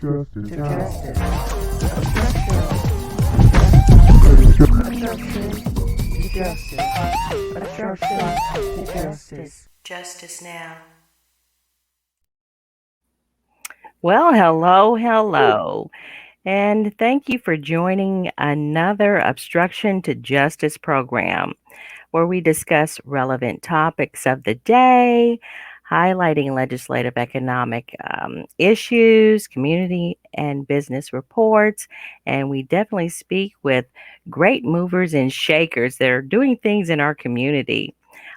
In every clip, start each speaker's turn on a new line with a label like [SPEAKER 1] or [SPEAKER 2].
[SPEAKER 1] Justice.
[SPEAKER 2] Justice now.
[SPEAKER 3] Well, hello. And thank you for joining another Obstruction to Justice program where we discuss relevant topics of the day, highlighting legislative economic issues, community and business reports. And we definitely speak with great movers and shakers that are doing things in our community.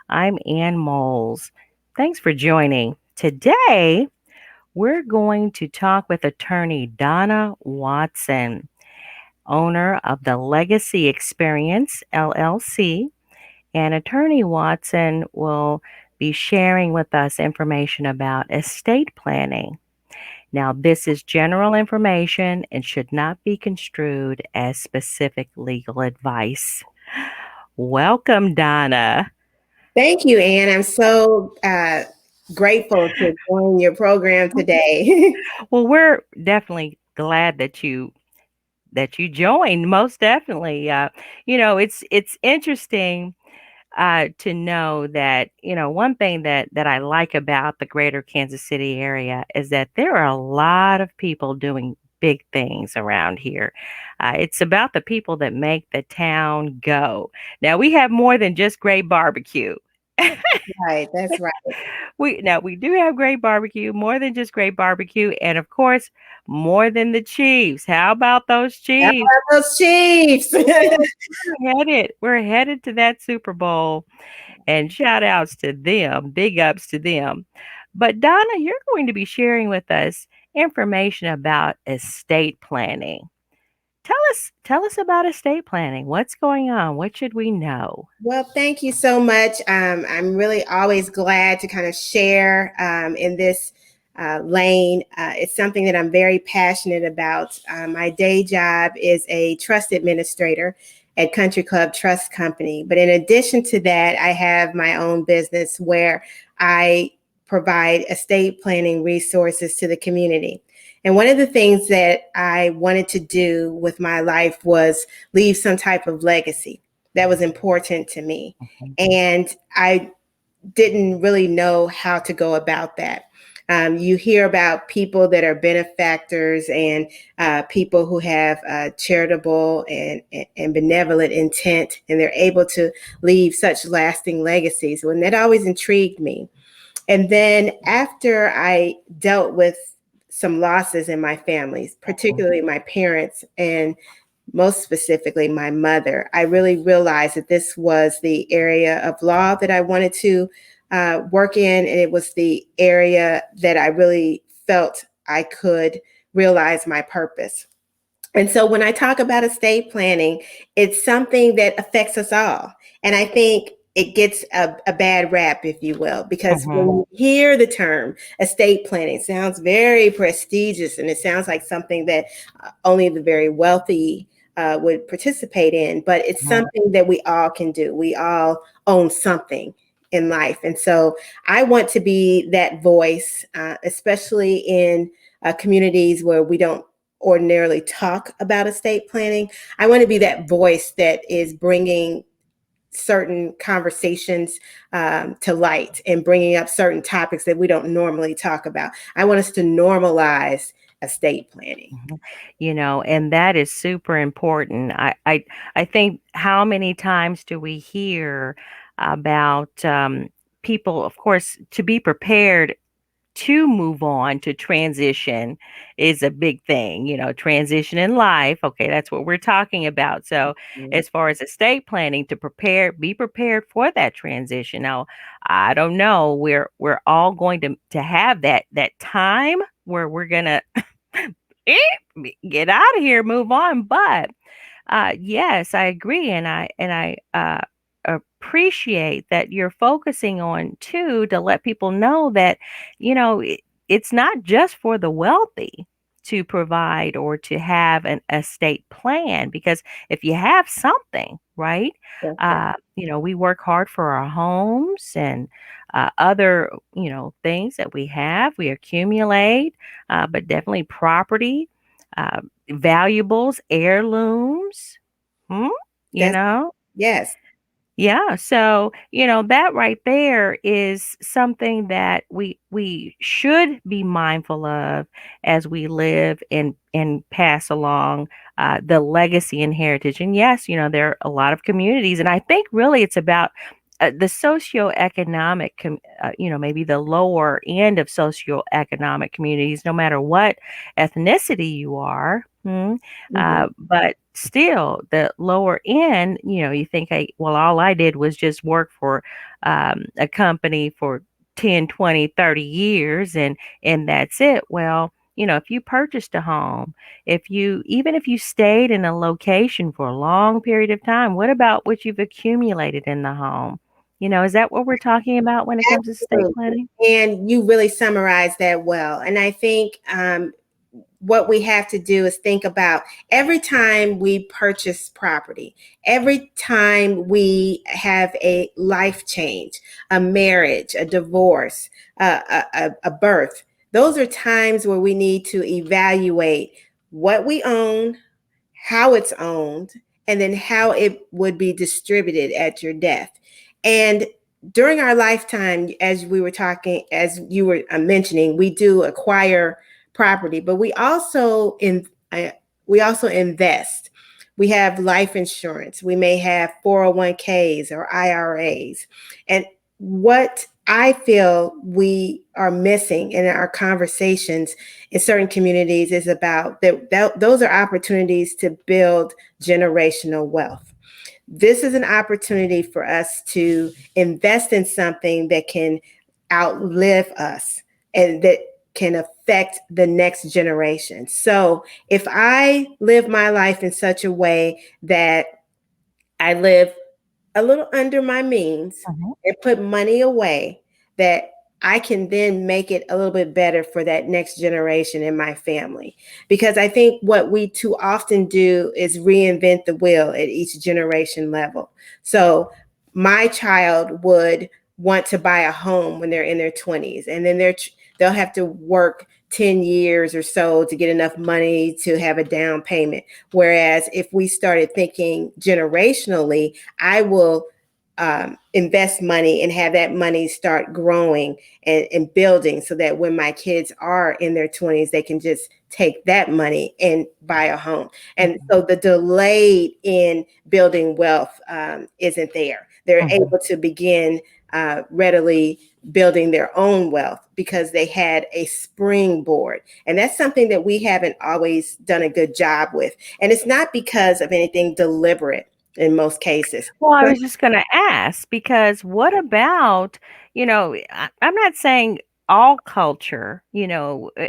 [SPEAKER 3] I'm Ann Moles. Thanks for joining. Today, we're going to talk with attorney Donna Watson, owner of the Legacy Experience LLC. And attorney Watson will be sharing with us information about estate planning. Now, this is general information and should not be construed as specific legal advice. Welcome, Donna.
[SPEAKER 1] Thank you, Ann. I'm so grateful to join your program today.
[SPEAKER 3] Well, we're definitely glad that you joined. Most definitely. It's interesting to know that one thing that I like about the greater Kansas City area is that there are a lot of people doing big things around here. It's about the people that make the town go. Now we have more than just great barbecue.
[SPEAKER 1] Right, that's right.
[SPEAKER 3] We do have great barbecue, more than just great barbecue, and of course, more than the Chiefs. How about those
[SPEAKER 1] How
[SPEAKER 3] Chiefs?
[SPEAKER 1] about those Chiefs?
[SPEAKER 3] We're headed to that Super Bowl, and shout outs to them, big ups to them. But Donna, you're going to be sharing with us information about estate planning. Tell us about estate planning. What's going on? What should we know?
[SPEAKER 1] Well, thank you so much. I'm really always glad to kind of share in this lane. It's something that I'm very passionate about. My day job is a trust administrator at Country Club Trust Company. But in addition to that, I have my own business where I provide estate planning resources to the community. And one of the things that I wanted to do with my life was leave some type of legacy that was important to me. And I didn't really know how to go about that. You hear about people that are benefactors and people who have charitable and benevolent intent, and they're able to leave such lasting legacies. And that always intrigued me. And then after I dealt with some losses in my families, particularly my parents and most specifically my mother, I really realized that this was the area of law that I wanted to work in. And it was the area that I really felt I could realize my purpose. And so when I talk about estate planning, it's something that affects us all. And I think it gets a bad rap, if you will, because when you hear the term estate planning, it sounds very prestigious and it sounds like something that only the very wealthy would participate in. But it's something that we all can do. We all own something in life. And so I want to be that voice, especially in communities where we don't ordinarily talk about estate planning. I want to be that voice that is bringing certain conversations to light and bringing up certain topics that we don't normally talk about. I want us to normalize estate planning.
[SPEAKER 3] And that is super important. I think how many times do we hear about people, of course, to be prepared to move on to transition is a big thing, transition in life. Okay, that's what we're talking about. So, as far as estate planning, be prepared for that transition. Now, I don't know, we're all going to have that time where we're gonna get out of here, move on. But yes, I agree, and I appreciate that you're focusing on too to let people know that it's not just for the wealthy. to provide or to have an estate plan, because if you have something, right?
[SPEAKER 1] That's right.
[SPEAKER 3] We work hard for our homes and other, things that we have, we accumulate, but definitely property, valuables, heirlooms, hmm, you
[SPEAKER 1] That's
[SPEAKER 3] know?
[SPEAKER 1] yes.
[SPEAKER 3] Yeah, so, that right there is something that we should be mindful of as we live and pass along the legacy and heritage. And yes, there are a lot of communities, and I think really it's about the socioeconomic, maybe the lower end of socioeconomic communities, no matter what ethnicity you are.
[SPEAKER 1] Mhm.
[SPEAKER 3] But still, the lower end, you think, hey, well, all I did was just work for a company for 10, 20, 30 years and that's it. Well, if you purchased a home, even if you stayed in a location for a long period of time, what about what you've accumulated in the home? Is that what we're talking about when it comes to estate
[SPEAKER 1] Absolutely.
[SPEAKER 3] planning?
[SPEAKER 1] And you really summarized that well. And I think what we have to do is think about every time we purchase property, every time we have a life change, a marriage, a divorce, a birth. Those are times where we need to evaluate what we own, how it's owned, and then how it would be distributed at your death. And during our lifetime, as we were talking, as you were mentioning, we do acquire property, but we also invest. We have life insurance. We may have 401ks or IRAs. And what I feel we are missing in our conversations in certain communities is about that those are opportunities to build generational wealth. This is an opportunity for us to invest in something that can outlive us and that can affect the next generation. So if I live my life in such a way that I live a little under my means
[SPEAKER 3] Mhm.
[SPEAKER 1] and put money away, that I can then make it a little bit better for that next generation in my family. Because I think what we too often do is reinvent the wheel at each generation level. So my child would want to buy a home when they're in their 20s, and then they'll have to work 10 years or so to get enough money to have a down payment. Whereas if we started thinking generationally, I will invest money and have that money start growing and building so that when my kids are in their 20s, they can just take that money and buy a home. And
[SPEAKER 3] Mhm.
[SPEAKER 1] so the delay in building wealth isn't there. They're
[SPEAKER 3] Mhm.
[SPEAKER 1] able to begin readily building their own wealth because they had a springboard. And that's something that we haven't always done a good job with. And it's not because of anything deliberate in most cases.
[SPEAKER 3] Well, I was just gonna ask because what about, I'm not saying all culture,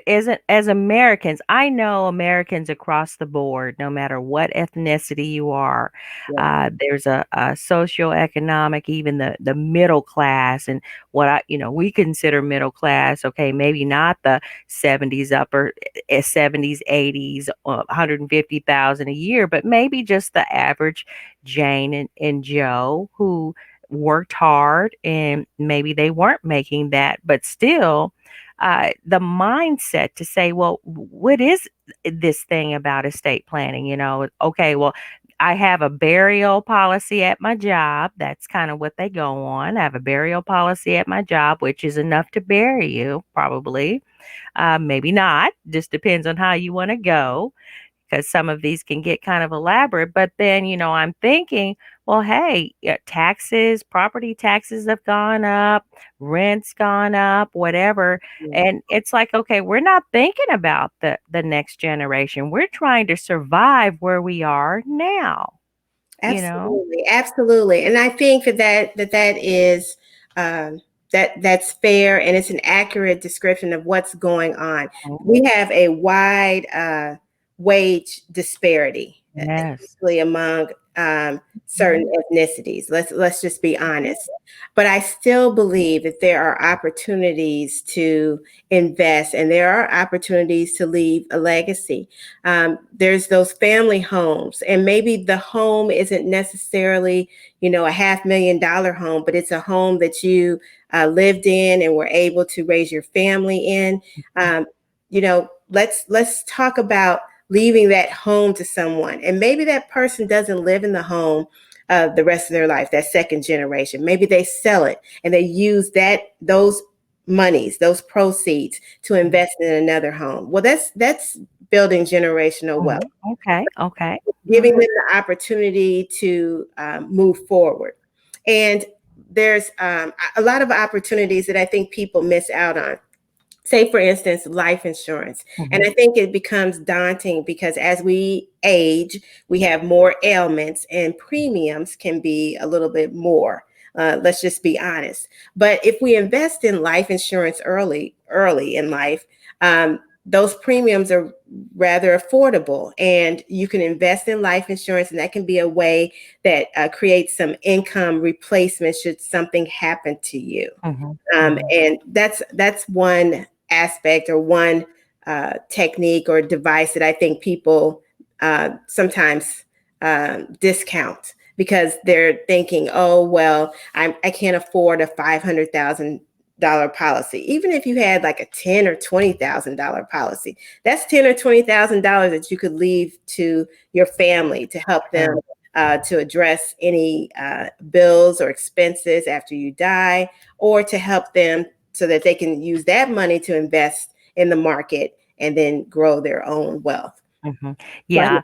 [SPEAKER 3] as Americans, I know Americans across the board, no matter what ethnicity you are,
[SPEAKER 1] Yeah.
[SPEAKER 3] there's a socioeconomic, even the middle class, and we consider middle class, okay, maybe not the 70s, upper 70s, 80s, 150,000 a year, but maybe just the average Jane and Joe who worked hard and maybe they weren't making that, but still, the mindset to say, well, what is this thing about estate planning? Okay, well, I have a burial policy at my job. That's kind of what they go on. I have a burial policy at my job, which is enough to bury you, probably. Maybe not. Just depends on how you want to go because some of these can get kind of elaborate. But then, I'm thinking, well, hey, yeah, taxes, property taxes have gone up, rent's gone up, whatever.
[SPEAKER 1] Yeah.
[SPEAKER 3] And it's like, okay, we're not thinking about the next generation. We're trying to survive where we are now, you know?
[SPEAKER 1] Absolutely, absolutely, and I think that is um, that's fair, and it's an accurate description of what's going on.
[SPEAKER 3] Mhm.
[SPEAKER 1] We have a wide wage disparity
[SPEAKER 3] Yes.
[SPEAKER 1] especially among certain ethnicities. Let's just be honest. But I still believe that there are opportunities to invest, and there are opportunities to leave a legacy. There's those family homes, and maybe the home isn't necessarily, a $500,000 home, but it's a home that you lived in and were able to raise your family in. Um, let's talk about leaving that home to someone, and maybe that person doesn't live in the home the rest of their life. That second generation, maybe they sell it and they use those monies, those proceeds, to invest in another home. Well, that's building generational wealth,
[SPEAKER 3] Okay. Okay. All
[SPEAKER 1] giving them
[SPEAKER 3] right.
[SPEAKER 1] the opportunity to move forward. And there's a lot of opportunities that I think people miss out on. Say, for instance, life insurance. And
[SPEAKER 3] Mhm.
[SPEAKER 1] I think it becomes daunting because as we age, we have more ailments and premiums can be a little bit more. Let's just be honest. But if we invest in life insurance early in life, those premiums are rather affordable, and you can invest in life insurance, and that can be a way that creates some income replacement should something happen to you.
[SPEAKER 3] Mhm. Mhm.
[SPEAKER 1] And that's one aspect or one technique or device that I think people sometimes discount because they're thinking, oh well, I can't afford a $500,000 policy. Even if you had like a $10,000 or $20,000 policy, that's $10,000 or $20,000 that you could leave to your family to help them
[SPEAKER 3] Sure.
[SPEAKER 1] to address any bills or expenses after you die, or to help them so that they can use that money to invest in the market and then grow their own wealth.
[SPEAKER 3] Mhm.
[SPEAKER 1] So I
[SPEAKER 3] Yeah.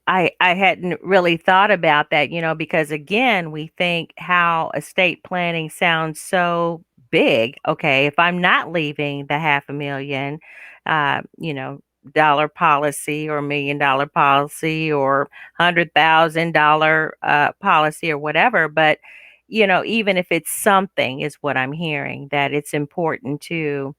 [SPEAKER 3] I hadn't really thought about that, because again, we think how estate planning sounds so big. Okay, if I'm not leaving the half a million, uh, you know, dollar policy or $1 million policy or $100,000 policy or whatever, but even if it's something, is what I'm hearing, that it's important to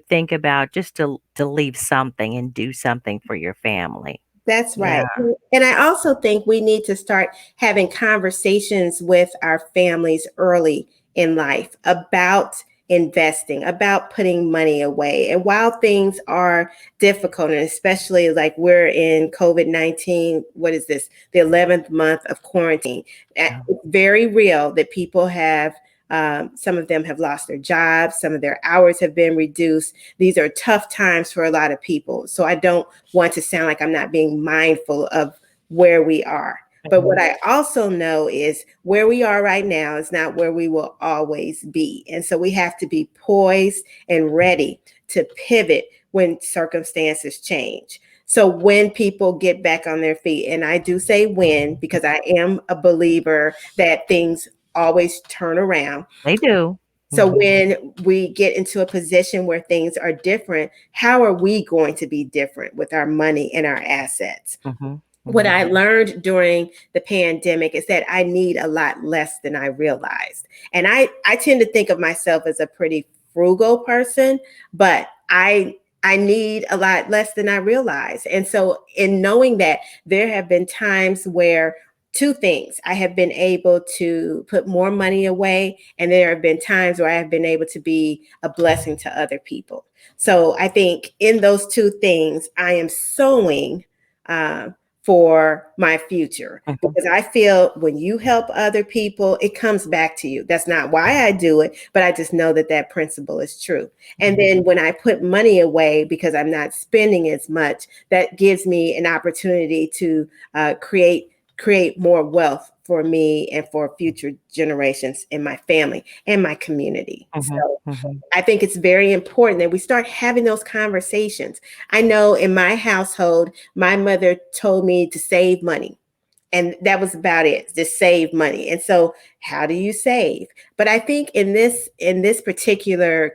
[SPEAKER 3] think about just to leave something and do something for your family.
[SPEAKER 1] That's right.
[SPEAKER 3] Yeah.
[SPEAKER 1] And I also think we need to start having conversations with our families early in life about investing, about putting money away. And while things are difficult, and especially like we're in COVID-19, what is this, the 11th month of quarantine,
[SPEAKER 3] Yeah.
[SPEAKER 1] it's very real that people have. Some of them have lost their jobs. Some of their hours have been reduced. These are tough times for a lot of people. So I don't want to sound like I'm not being mindful of where we are. But what
[SPEAKER 3] Mhm.
[SPEAKER 1] I also know is where we are right now is not where we will always be. And so we have to be poised and ready to pivot when circumstances change. So when people get back on their feet, and I do say when, because I am a believer that things always turn around.
[SPEAKER 3] They do.
[SPEAKER 1] So
[SPEAKER 3] Mhm.
[SPEAKER 1] when we get into a position where things are different, how are we going to be different with our money and our assets?
[SPEAKER 3] Mhm.
[SPEAKER 1] What
[SPEAKER 3] Mhm.
[SPEAKER 1] I learned during the pandemic is that I need a lot less than I realized. And I tend to think of myself as a pretty frugal person, but I need a lot less than I realize. And so in knowing that, there have been times where two things, I have been able to put more money away, and there have been times where I have been able to be a blessing to other people. So I think in those two things, I am sowing uh, for my future,
[SPEAKER 3] Mhm.
[SPEAKER 1] because I feel when you help other people, it comes back to you. That's not why I do it, but I just know that that principle is true. And
[SPEAKER 3] Mhm.
[SPEAKER 1] then when I put money away because I'm not spending as much, that gives me an opportunity to create more wealth for me and for future generations in my family and my community.
[SPEAKER 3] Mhm.
[SPEAKER 1] So
[SPEAKER 3] Mhm.
[SPEAKER 1] I think it's very important that we start having those conversations. I know in my household, my mother told me to save money. And that was about it, just save money. And so how do you save? But I think in this particular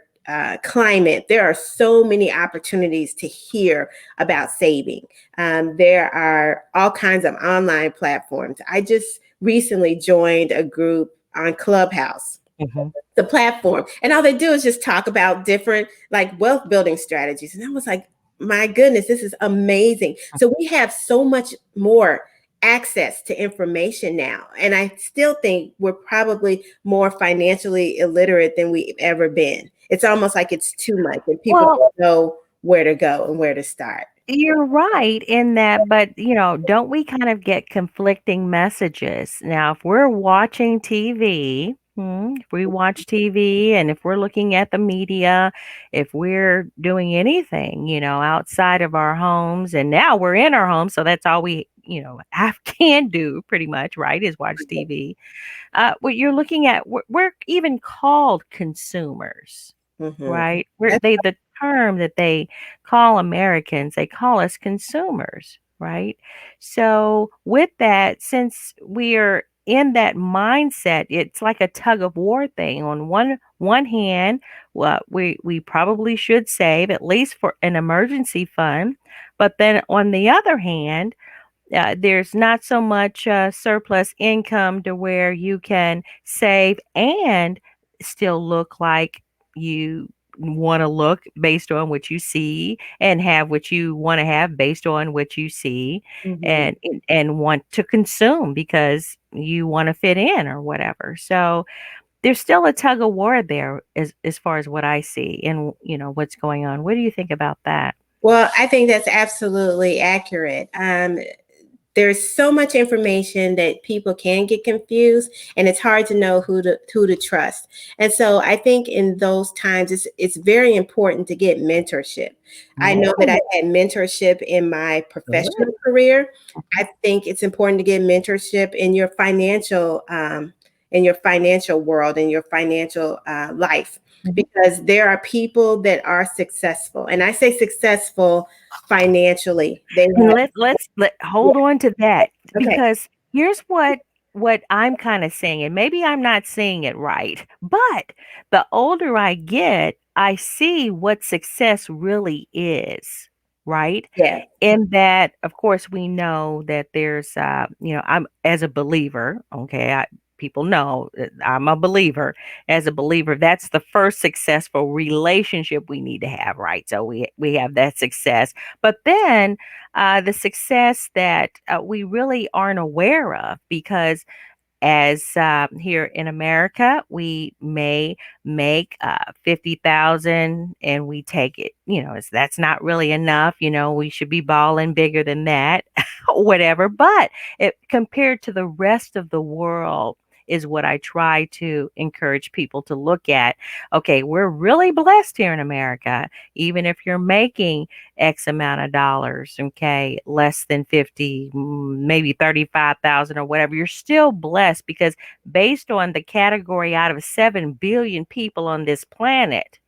[SPEAKER 1] climate, there are so many opportunities to hear about saving. There are all kinds of online platforms. I just recently joined a group on Clubhouse,
[SPEAKER 3] Mhm.
[SPEAKER 1] the platform, and all they do is just talk about different like wealth building strategies. And I was like, my goodness, this is amazing. So we have so much more access to information now. And I still think we're probably more financially illiterate than we've ever been. It's almost like it's too much and people
[SPEAKER 3] Well,
[SPEAKER 1] don't know where to go and where to start.
[SPEAKER 3] you're right in that, but don't we kind of get conflicting messages? Now, if we're watching TV, if we watch TV and if we're looking at the media, if we're doing anything, outside of our homes, and now we're in our homes, so that's all we, have can do pretty much, right, is watch TV. What you're looking at, we're even called consumers.
[SPEAKER 1] Mm-hmm.
[SPEAKER 3] Right? The term that they call Americans, they call us consumers, right? So with that, since we are in that mindset, it's like a tug of war thing. On one hand, well, we probably should save at least for an emergency fund, but then on the other hand, there's not so much surplus income to where you can save and still look like you want to look based on what you see and have what you want to have based on what you see
[SPEAKER 1] Mm-hmm.
[SPEAKER 3] and want to consume because you want to fit in or whatever. So there's still a tug of war there as far as what I see and what's going on. What do you think about that?
[SPEAKER 1] Well, I think that's absolutely accurate. There's so much information that people can get confused, and it's hard to know who to trust. And so I think in those times it's very important to get mentorship. I know that I had mentorship in my professional career. I think it's important to get mentorship in your financial world, in your financial life, because there are people that are successful, and I say successful financially. They
[SPEAKER 3] And
[SPEAKER 1] have,
[SPEAKER 3] let's hold
[SPEAKER 1] yeah,
[SPEAKER 3] on to that
[SPEAKER 1] okay,
[SPEAKER 3] because here's what I'm kind of saying, and maybe I'm not saying it right, but the older I get, I see what success really is, right?
[SPEAKER 1] yeah,
[SPEAKER 3] In that, of course, we know that there's, I'm as a believer, okay, people know that I'm a believer. As a believer, that's the first successful relationship we need to have, right? So we have that success, but then the success that we really aren't aware of because as here in America, we may make 50,000 and we take it, that's not really enough. We should be balling bigger than that, whatever. But compared to the rest of the world, is what I try to encourage people to look at. Okay, we're really blessed here in America, even if you're making X amount of dollars, okay, less than 50, maybe 35,000 or whatever, you're still blessed because based on the category out of 7 billion people on this planet,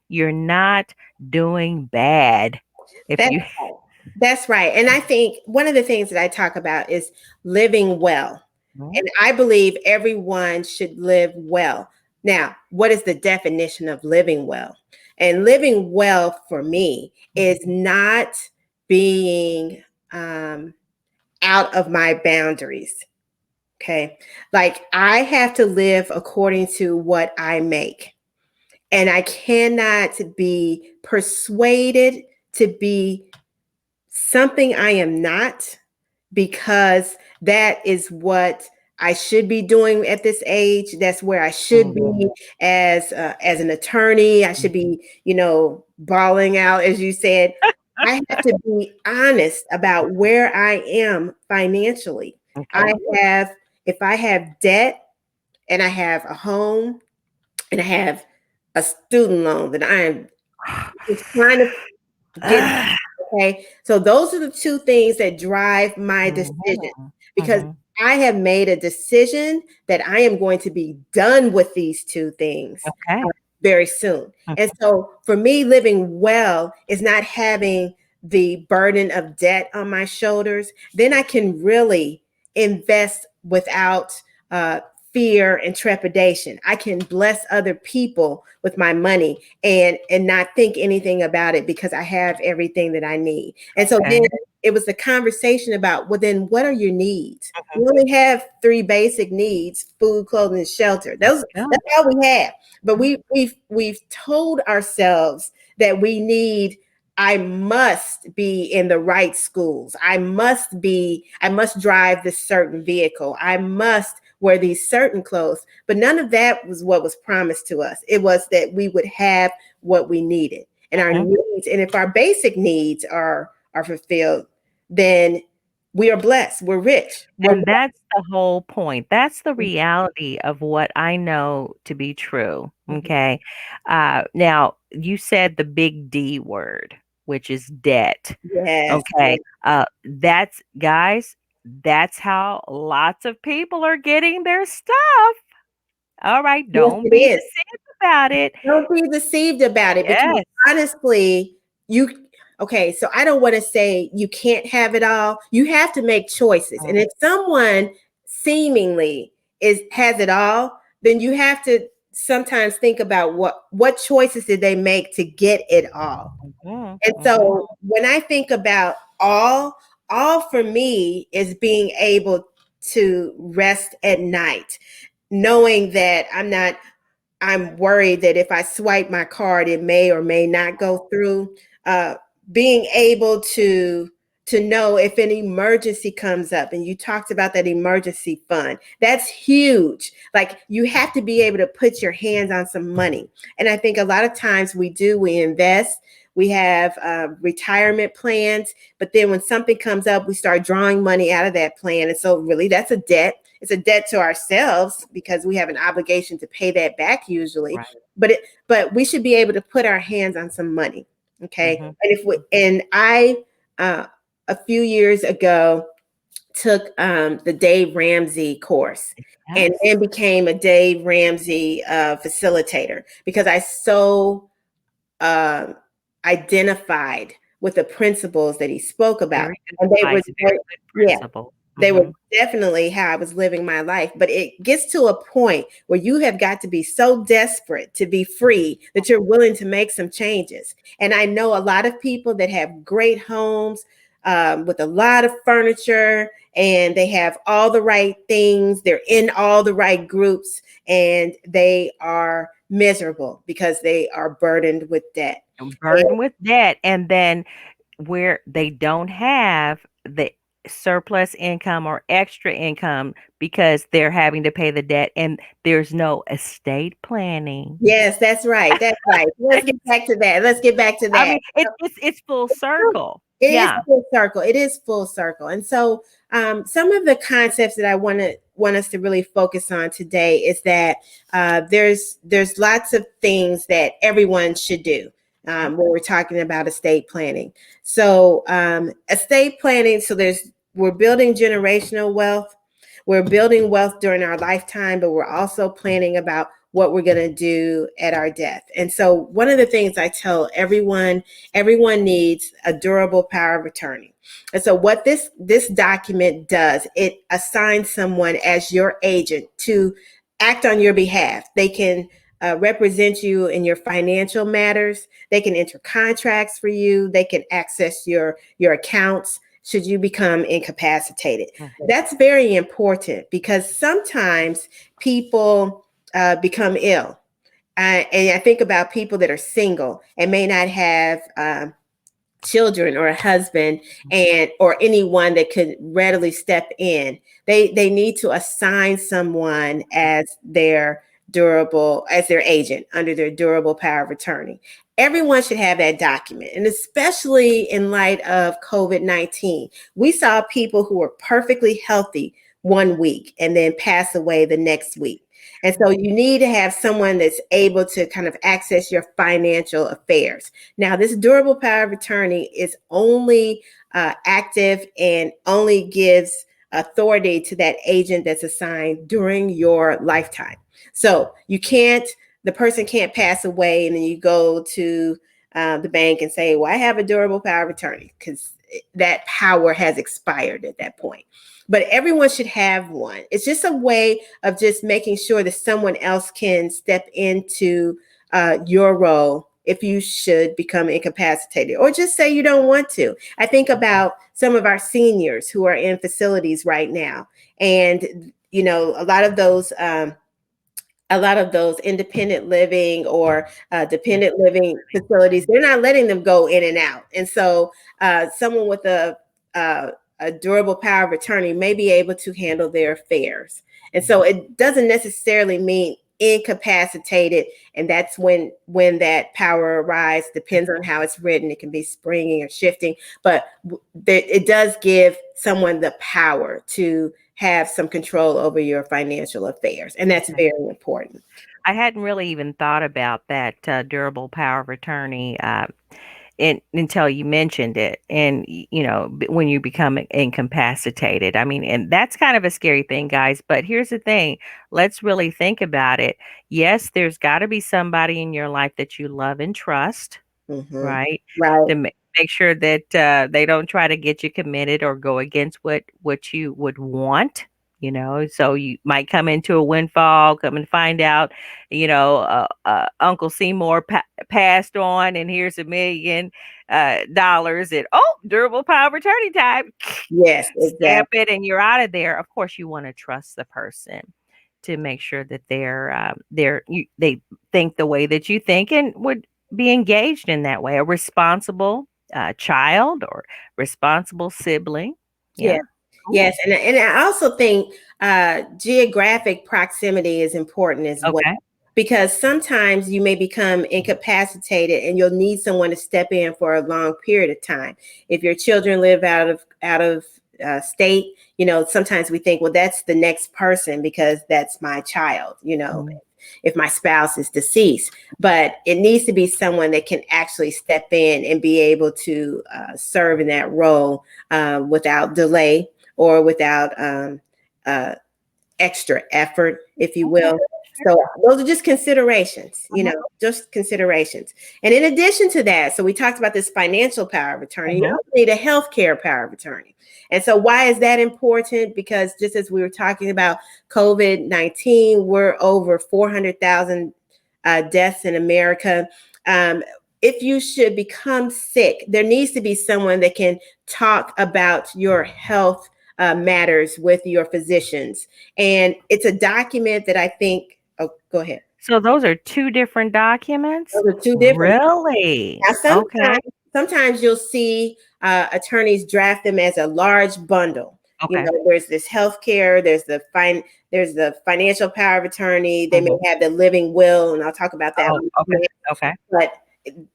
[SPEAKER 3] you're not doing bad. If
[SPEAKER 1] that's
[SPEAKER 3] you
[SPEAKER 1] right. That's right. And I think one of the things that I talk about is living well. And I believe everyone should live well. Now, what is the definition of living well? And living well for me is not being out of my boundaries. Okay. Like I have to live according to what I make. And I cannot be persuaded to be something I am not, because that is what I should be doing at this age. That's where I should be as an attorney. I should be, balling out, as you said. I have to be honest about where I am financially.
[SPEAKER 3] okay.
[SPEAKER 1] I have, if I have debt and I have a home and I have a student loan that I am just trying to get.
[SPEAKER 3] Ah,
[SPEAKER 1] Okay. So those are the two things that drive my decision,
[SPEAKER 3] mhm,
[SPEAKER 1] because
[SPEAKER 3] mhm.
[SPEAKER 1] I have made a decision that I am going to be done with these two things
[SPEAKER 3] Okay.
[SPEAKER 1] very soon. And
[SPEAKER 3] Mhm.
[SPEAKER 1] so for me, living well is not having the burden of debt on my shoulders. Then I can really invest without uh, fear and trepidation. I can bless other people with my money and not think anything about it because I have everything that I need. And so then
[SPEAKER 3] Okay.
[SPEAKER 1] it was the conversation about, well, then what are your needs?
[SPEAKER 3] Mhm.
[SPEAKER 1] We only have three basic needs: food, clothing, and shelter.
[SPEAKER 3] Yeah.
[SPEAKER 1] That's all we have. But we've told ourselves that we need I must be in the right schools. I must drive this certain vehicle. I must wear these certain clothes. But none of that was what was promised to us. It was that we would have what we needed and our needs. And if our basic needs are fulfilled, then we are blessed. We're rich.
[SPEAKER 3] And that's the whole point. That's the reality of what I know to be true. Okay. Now, you said the big D word, which is debt.
[SPEAKER 1] Yes.
[SPEAKER 3] Okay. That's, guys, that's how lots of people are getting their stuff. All right.
[SPEAKER 1] Yes,
[SPEAKER 3] Don't
[SPEAKER 1] it
[SPEAKER 3] be
[SPEAKER 1] is.
[SPEAKER 3] deceived about it.
[SPEAKER 1] Don't be deceived about it because
[SPEAKER 3] Yes.
[SPEAKER 1] honestly, okay, so I don't want to say you can't have it all. You have to make choices. And if someone seemingly has it all, then you have to sometimes think about what choices did they make to get it all. And so when I think about all for me is being able to rest at night, knowing that I'm worried that if I swipe my card, it may or may not go through. Being able to know if an emergency comes up, and you talked about that emergency fund, that's huge. Like, you have to be able to put your hands on some money. And I think a lot of times we invest. We have retirement plans, but then when something comes up, we start drawing money out of that plan. And so really that's a debt. It's a debt to ourselves because we have an obligation to pay that back usually.
[SPEAKER 3] Right.
[SPEAKER 1] But we should be able to put our hands on some money. Okay. And I a few years ago took the Dave Ramsey course.
[SPEAKER 3] Yes.
[SPEAKER 1] And became a Dave Ramsey facilitator because I so identified with the principles that he spoke about.
[SPEAKER 3] Very good
[SPEAKER 1] And they were
[SPEAKER 3] advice, very good principle.
[SPEAKER 1] they were definitely how I was living my life. But it gets to a point where you have got to be so desperate to be free that you're willing to make some changes. And I know a lot of people that have great homes with a lot of furniture, and they have all the right things. They're in all the right groups, and they are miserable because they are burdened with debt.
[SPEAKER 3] And then where they don't have the surplus income or extra income because they're having to pay the debt and there's no estate planning.
[SPEAKER 1] Yes, that's right. That's right. Let's get back to that. Let's get back to
[SPEAKER 3] I
[SPEAKER 1] that.
[SPEAKER 3] mean, it's full circle.
[SPEAKER 1] It is
[SPEAKER 3] Yeah.
[SPEAKER 1] full circle. It is full circle. And so some of the concepts that I want us to really focus on today is that there's lots of things that everyone should do when we're talking about estate planning. So estate planning, we're building generational wealth. We're building wealth during our lifetime, but we're also planning about what we're going to do at our death. And so one of the things I tell everyone needs a durable power of attorney. And so what this document does, it assigns someone as your agent to act on your behalf. They can represent you in your financial matters. They can enter contracts for you. They can access your accounts should you become incapacitated. That's very important because sometimes people become ill. And I think about people that are single and may not have children or a husband or anyone that could readily step in. They need to assign someone as their agent under their durable power of attorney. Everyone should have that document. And especially in light of COVID-19, we saw people who were perfectly healthy one week and then pass away the next week. And so you need to have someone that's able to kind of access your financial affairs. Now, this durable power of attorney is only active and only gives authority to that agent that's assigned during your lifetime. So the person can't pass away and then you go to the bank and say, well, I have a durable power of attorney, because that power has expired at that point. But everyone should have one. It's just a way of just making sure that someone else can step into your role if you should become incapacitated, or just say you don't want to. I think about some of our seniors who are in facilities right now. And, a lot of those a lot of those independent living or dependent living facilities, they're not letting them go in and out. And so someone with uh, a durable power of attorney may be able to handle their affairs. And so it doesn't necessarily mean incapacitated. And that's when that power arrives, depends on how it's written. It can be springing or shifting, but it does give someone the power to have some control over your financial affairs. And that's very important.
[SPEAKER 3] I hadn't really even thought about that durable power of attorney until you mentioned it. And, when you become incapacitated, I mean, and that's kind of a scary thing, guys. But here's the thing, let's really think about it. Yes, there's got to be somebody in your life that you love and trust,
[SPEAKER 1] Mm-hmm.
[SPEAKER 3] right?
[SPEAKER 1] Right.
[SPEAKER 3] To make sure that they don't try to get you committed or go against what you would want. So you might come into a windfall, come and find out, Uncle Seymour passed on, and here's $1 million, and durable power of attorney time.
[SPEAKER 1] Yes,
[SPEAKER 3] Stamp
[SPEAKER 1] exactly.
[SPEAKER 3] it, and you're out of there. Of course, you want to trust the person to make sure that they think the way that you think and would be engaged in that way. A responsible child or responsible sibling.
[SPEAKER 1] Yeah.
[SPEAKER 3] Yeah.
[SPEAKER 1] Yes.
[SPEAKER 3] Cool.
[SPEAKER 1] And I also think geographic proximity is important as well,
[SPEAKER 3] Okay.
[SPEAKER 1] because sometimes you may become incapacitated and you'll need someone to step in for a long period of time. If your children live out of state, sometimes we think, well, that's the next person because that's my child,
[SPEAKER 3] Mhm.
[SPEAKER 1] if my spouse is deceased. But it needs to be someone that can actually step in and be able to serve in that role without delay or without uh, extra effort, if you
[SPEAKER 3] Okay.
[SPEAKER 1] will. So those are just considerations,
[SPEAKER 3] Mhm.
[SPEAKER 1] just considerations. And in addition to that, so we talked about this financial power of attorney. You
[SPEAKER 3] Mhm.
[SPEAKER 1] also need a healthcare power of attorney. And so why is that important? Because just as we were talking about COVID-19, we're over 400,000 deaths in America. If you should become sick, there needs to be someone that can talk about your health matters with your physicians. And it's a document that I think, oh, go ahead.
[SPEAKER 3] So those are two different documents?
[SPEAKER 1] Those are two different.
[SPEAKER 3] Really?
[SPEAKER 1] Now,
[SPEAKER 3] Okay.
[SPEAKER 1] sometimes you'll see attorneys draft them as a large bundle.
[SPEAKER 3] Okay.
[SPEAKER 1] There's this healthcare, there's the financial power of attorney. They may
[SPEAKER 3] Mhm.
[SPEAKER 1] have the living will, and I'll talk about that
[SPEAKER 3] Oh,
[SPEAKER 1] one
[SPEAKER 3] okay.
[SPEAKER 1] in a minute.
[SPEAKER 3] Okay.
[SPEAKER 1] But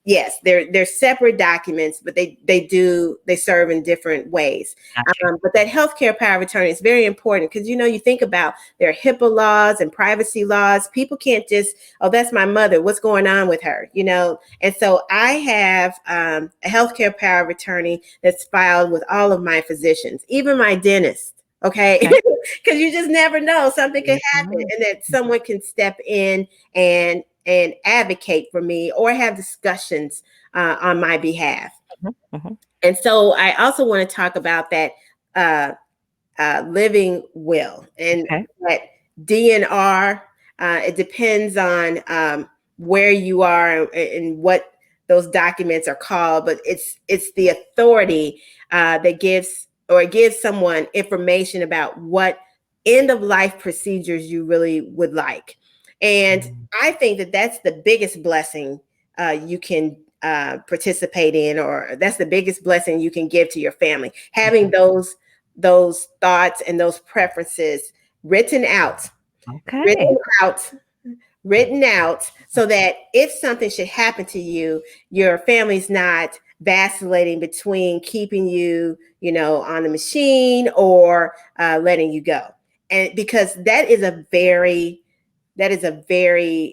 [SPEAKER 1] yes, they're separate documents, but they serve in different ways.
[SPEAKER 3] Got you.
[SPEAKER 1] But that healthcare power of attorney is very important because you think about there are HIPAA laws and privacy laws. People can't just, oh, that's my mother. What's going on with her? And so I have a healthcare power of attorney that's filed with all of my physicians, even my dentist. Okay,
[SPEAKER 3] Okay.
[SPEAKER 1] because you just never know, something can happen,
[SPEAKER 3] Mhm.
[SPEAKER 1] and that someone can step in and advocate for me or have discussions on my behalf.
[SPEAKER 3] Mhm. Mhm.
[SPEAKER 1] And so I also want to talk about that uh, living will and
[SPEAKER 3] Okay.
[SPEAKER 1] that DNR. It depends on where you are and what those documents are called, but it's the authority that gives someone information about what end of life procedures you really would like. And
[SPEAKER 3] Mm.
[SPEAKER 1] I think that that's the biggest blessing you can participate in, or that's the biggest blessing you can give to your family. Having
[SPEAKER 3] Mhm.
[SPEAKER 1] those thoughts and those preferences written out,
[SPEAKER 3] Okay.
[SPEAKER 1] written out, written out, so that if something should happen to you, your family's not vacillating between keeping you, on the machine or letting you go. And because that is a very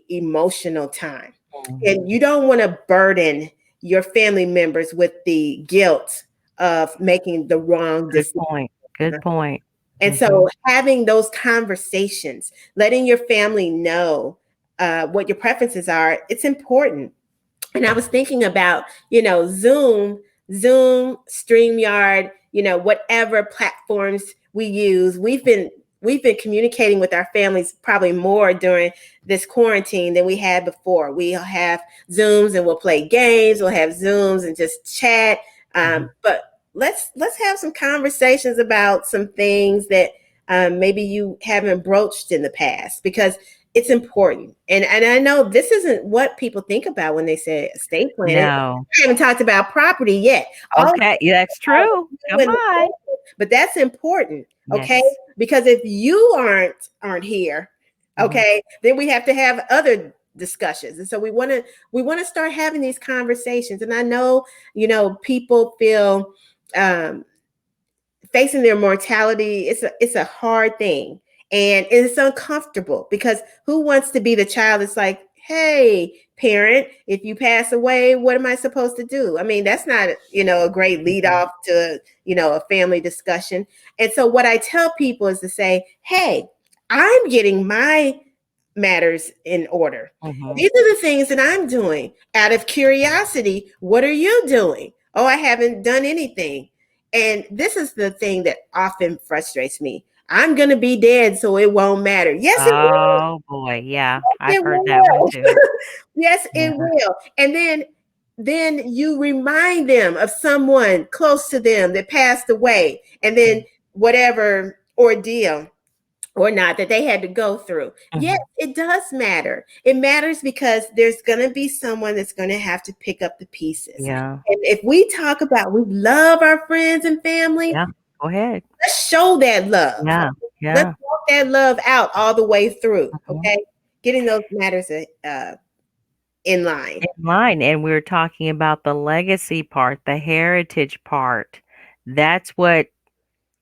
[SPEAKER 1] emotional time.
[SPEAKER 3] Mm.
[SPEAKER 1] And you don't want to burden your family members with the guilt of making the wrong
[SPEAKER 3] Good
[SPEAKER 1] decision.
[SPEAKER 3] point. Good point.
[SPEAKER 1] And
[SPEAKER 3] Mhm.
[SPEAKER 1] so having those conversations, letting your family know what your preferences are, it's important. And I was thinking about, Zoom, StreamYard, whatever platforms we use. We've been communicating with our families probably more during this quarantine than we had before. We'll have Zooms and we'll play games. We'll have Zooms and just chat.
[SPEAKER 3] Mhm.
[SPEAKER 1] But let's have some conversations about some things that maybe you haven't broached in the past, because it's important. And I know this isn't what people think about when they say estate planning.
[SPEAKER 3] No.
[SPEAKER 1] I haven't talked about property yet. All
[SPEAKER 3] Okay, yeah, that's true. Come on.
[SPEAKER 1] but that's important, okay?
[SPEAKER 3] Yes.
[SPEAKER 1] Because if you aren't here,
[SPEAKER 3] Mhm.
[SPEAKER 1] okay, then we have to have other discussions. And so we want to start having these conversations. And I know, people feel um facing their mortality, it's a hard thing, and it's uncomfortable because who wants to be the child that's like, hey parent, if you pass away, what am I supposed to do? I mean, that's not a great lead
[SPEAKER 3] Mhm.
[SPEAKER 1] off to a family discussion. And so what I tell people is to say, hey, I'm getting my matters in order.
[SPEAKER 3] Mhm.
[SPEAKER 1] These are the things that I'm doing out of curiosity. What are you doing? Oh, I haven't done anything. And this is the thing that often frustrates me. I'm going to be dead, so it won't matter. Yes, it will.
[SPEAKER 3] Oh, boy, yeah, I've
[SPEAKER 1] It
[SPEAKER 3] heard that one
[SPEAKER 1] will.
[SPEAKER 3] too.
[SPEAKER 1] Yes,
[SPEAKER 3] Yeah.
[SPEAKER 1] it will. And then you remind them of someone close to them that passed away, and then whatever ordeal or not that they had to go through. Yes,
[SPEAKER 3] Mhm.
[SPEAKER 1] it does matter. It matters because there's going to be someone that's going to have to pick up the pieces.
[SPEAKER 3] Yeah.
[SPEAKER 1] And if we talk about we love our friends and family,
[SPEAKER 3] Yeah. Go ahead.
[SPEAKER 1] let's show that love.
[SPEAKER 3] Yeah.
[SPEAKER 1] Let's
[SPEAKER 3] Yeah.
[SPEAKER 1] walk that love out all the way through.
[SPEAKER 3] Mhm.
[SPEAKER 1] Okay, getting those matters in line.
[SPEAKER 3] In line, and we're talking about the legacy part, the heritage part. That's what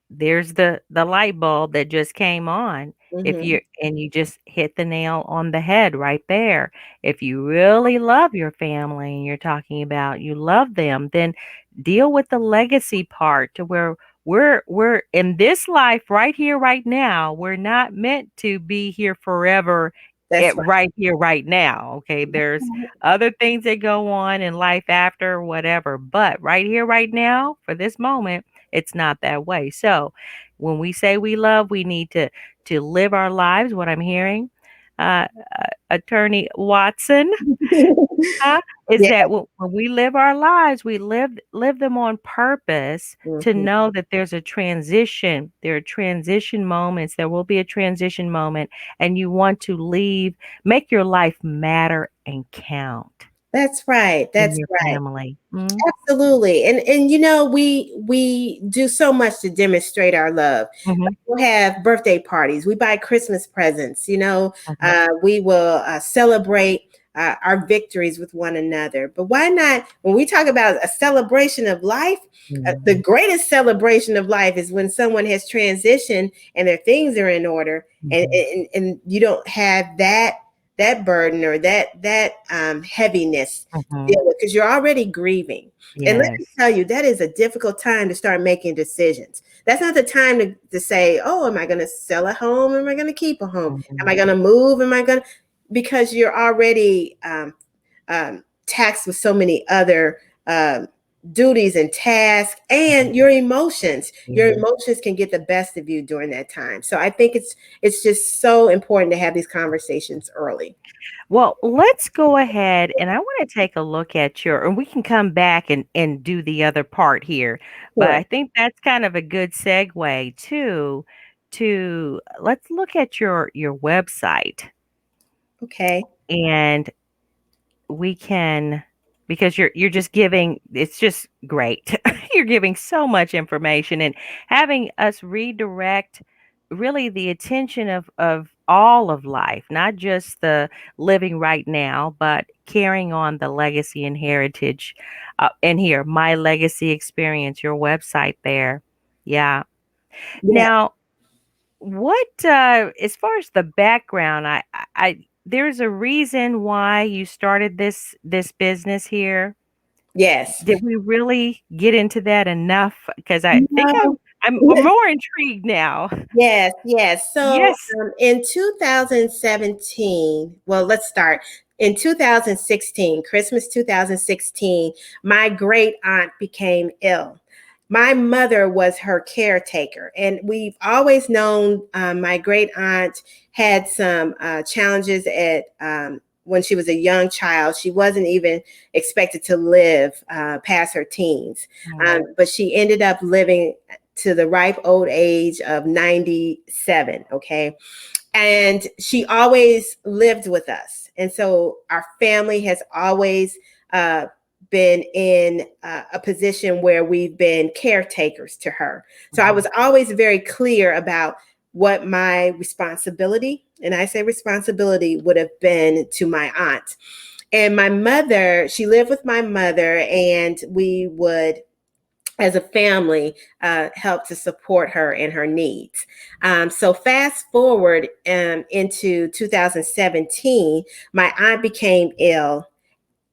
[SPEAKER 3] there's the light bulb that just came on. If
[SPEAKER 1] Hmm.
[SPEAKER 3] you and you just hit the nail on the head right there. If you really love your family and you're talking about you love them, then deal with the legacy part to where we're in this life right here right now. We're not meant to be here forever
[SPEAKER 1] That's
[SPEAKER 3] it right here right now. Okay, there's
[SPEAKER 1] right.
[SPEAKER 3] other things that go on in life after whatever, but right here right now for this moment it's not that way. So when we say we love, we need to live our lives. What I'm hearing, Attorney Watson, huh, is
[SPEAKER 1] Yeah.
[SPEAKER 3] that when we live our lives, we live them on purpose to
[SPEAKER 1] Mhm.
[SPEAKER 3] know that there's a transition. There are transition moments. There will be a transition moment, and you want to make your life matter and count
[SPEAKER 1] That's right.
[SPEAKER 3] in
[SPEAKER 1] That's
[SPEAKER 3] your
[SPEAKER 1] right.
[SPEAKER 3] family. Mhm.
[SPEAKER 1] Absolutely. And we do so much to demonstrate our love.
[SPEAKER 3] Mhm.
[SPEAKER 1] We'll have birthday parties. We buy Christmas presents.
[SPEAKER 3] Mhm.
[SPEAKER 1] We will celebrate our victories with one another. But why not, when we talk about a celebration of life, the
[SPEAKER 3] Mhm.
[SPEAKER 1] greatest celebration of life is when someone has transitioned and their things are in order, and
[SPEAKER 3] Mhm.
[SPEAKER 1] and you don't have that burden or that heaviness to
[SPEAKER 3] Mhm.
[SPEAKER 1] deal with because you're already grieving. And let me
[SPEAKER 3] Yes.
[SPEAKER 1] tell you, that is a difficult time to start making decisions. That's not the time to say, oh, am I going to sell a home? Am I going to keep a home? Am I
[SPEAKER 3] Mhm.
[SPEAKER 1] going to move? Am I going to? Because you're already taxed with so many other duties and tasks, and your emotions. Your
[SPEAKER 3] Yeah.
[SPEAKER 1] emotions can get the best of you during that time. So I think it's just so important to have these conversations early.
[SPEAKER 3] Well, let's go ahead and I want to take a look at and we can come back and do the other part here. But
[SPEAKER 1] Sure.
[SPEAKER 3] I think that's kind of a good segue to let's look at your website
[SPEAKER 1] Okay.
[SPEAKER 3] and we can because you're just giving it's just great. You're giving so much information and having us redirect really the attention of all of life, not just the living right now, but carrying on the legacy and heritage. And here, my legacy experience, your website there. Yeah.
[SPEAKER 1] Yeah.
[SPEAKER 3] Now, as far as the background, there's a reason why you started this business here.
[SPEAKER 1] Yes.
[SPEAKER 3] Did we really get into that enough? Because I think
[SPEAKER 1] No.
[SPEAKER 3] I'm more intrigued now.
[SPEAKER 1] Yes, yes. So
[SPEAKER 3] Yes.
[SPEAKER 1] in 2017, well, let's start. In 2016, Christmas 2016, my great aunt became ill. My mother was her caretaker, and we've always known my great aunt had some challenges at when she was a young child. She wasn't even expected to live past her teens,
[SPEAKER 3] Mm,
[SPEAKER 1] but she ended up living to the ripe old age of 97. Okay. And she always lived with us. And so our family has always been in a position where we've been caretakers to her. So I was always very clear about what my responsibility, and I say responsibility, would have been to my aunt. And my mother, she lived with my mother, and we would, as a family, help to support her in her needs. So fast forward into 2017, my aunt became ill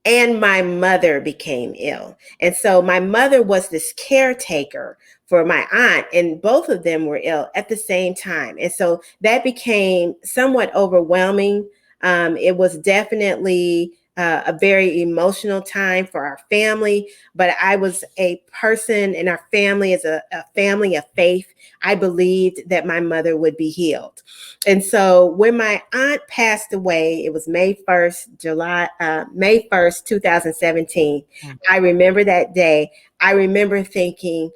[SPEAKER 1] and my mother became ill. And so my mother was this caretaker for my aunt, and both of them were ill at the same time. And so that became somewhat overwhelming. It was definitely a very emotional time for our family, but I was a person, and our family is a family of faith. I believed that my mother would be healed. And so when my aunt passed away, it was May 1st, 2017. I remember that day. I remember thinking,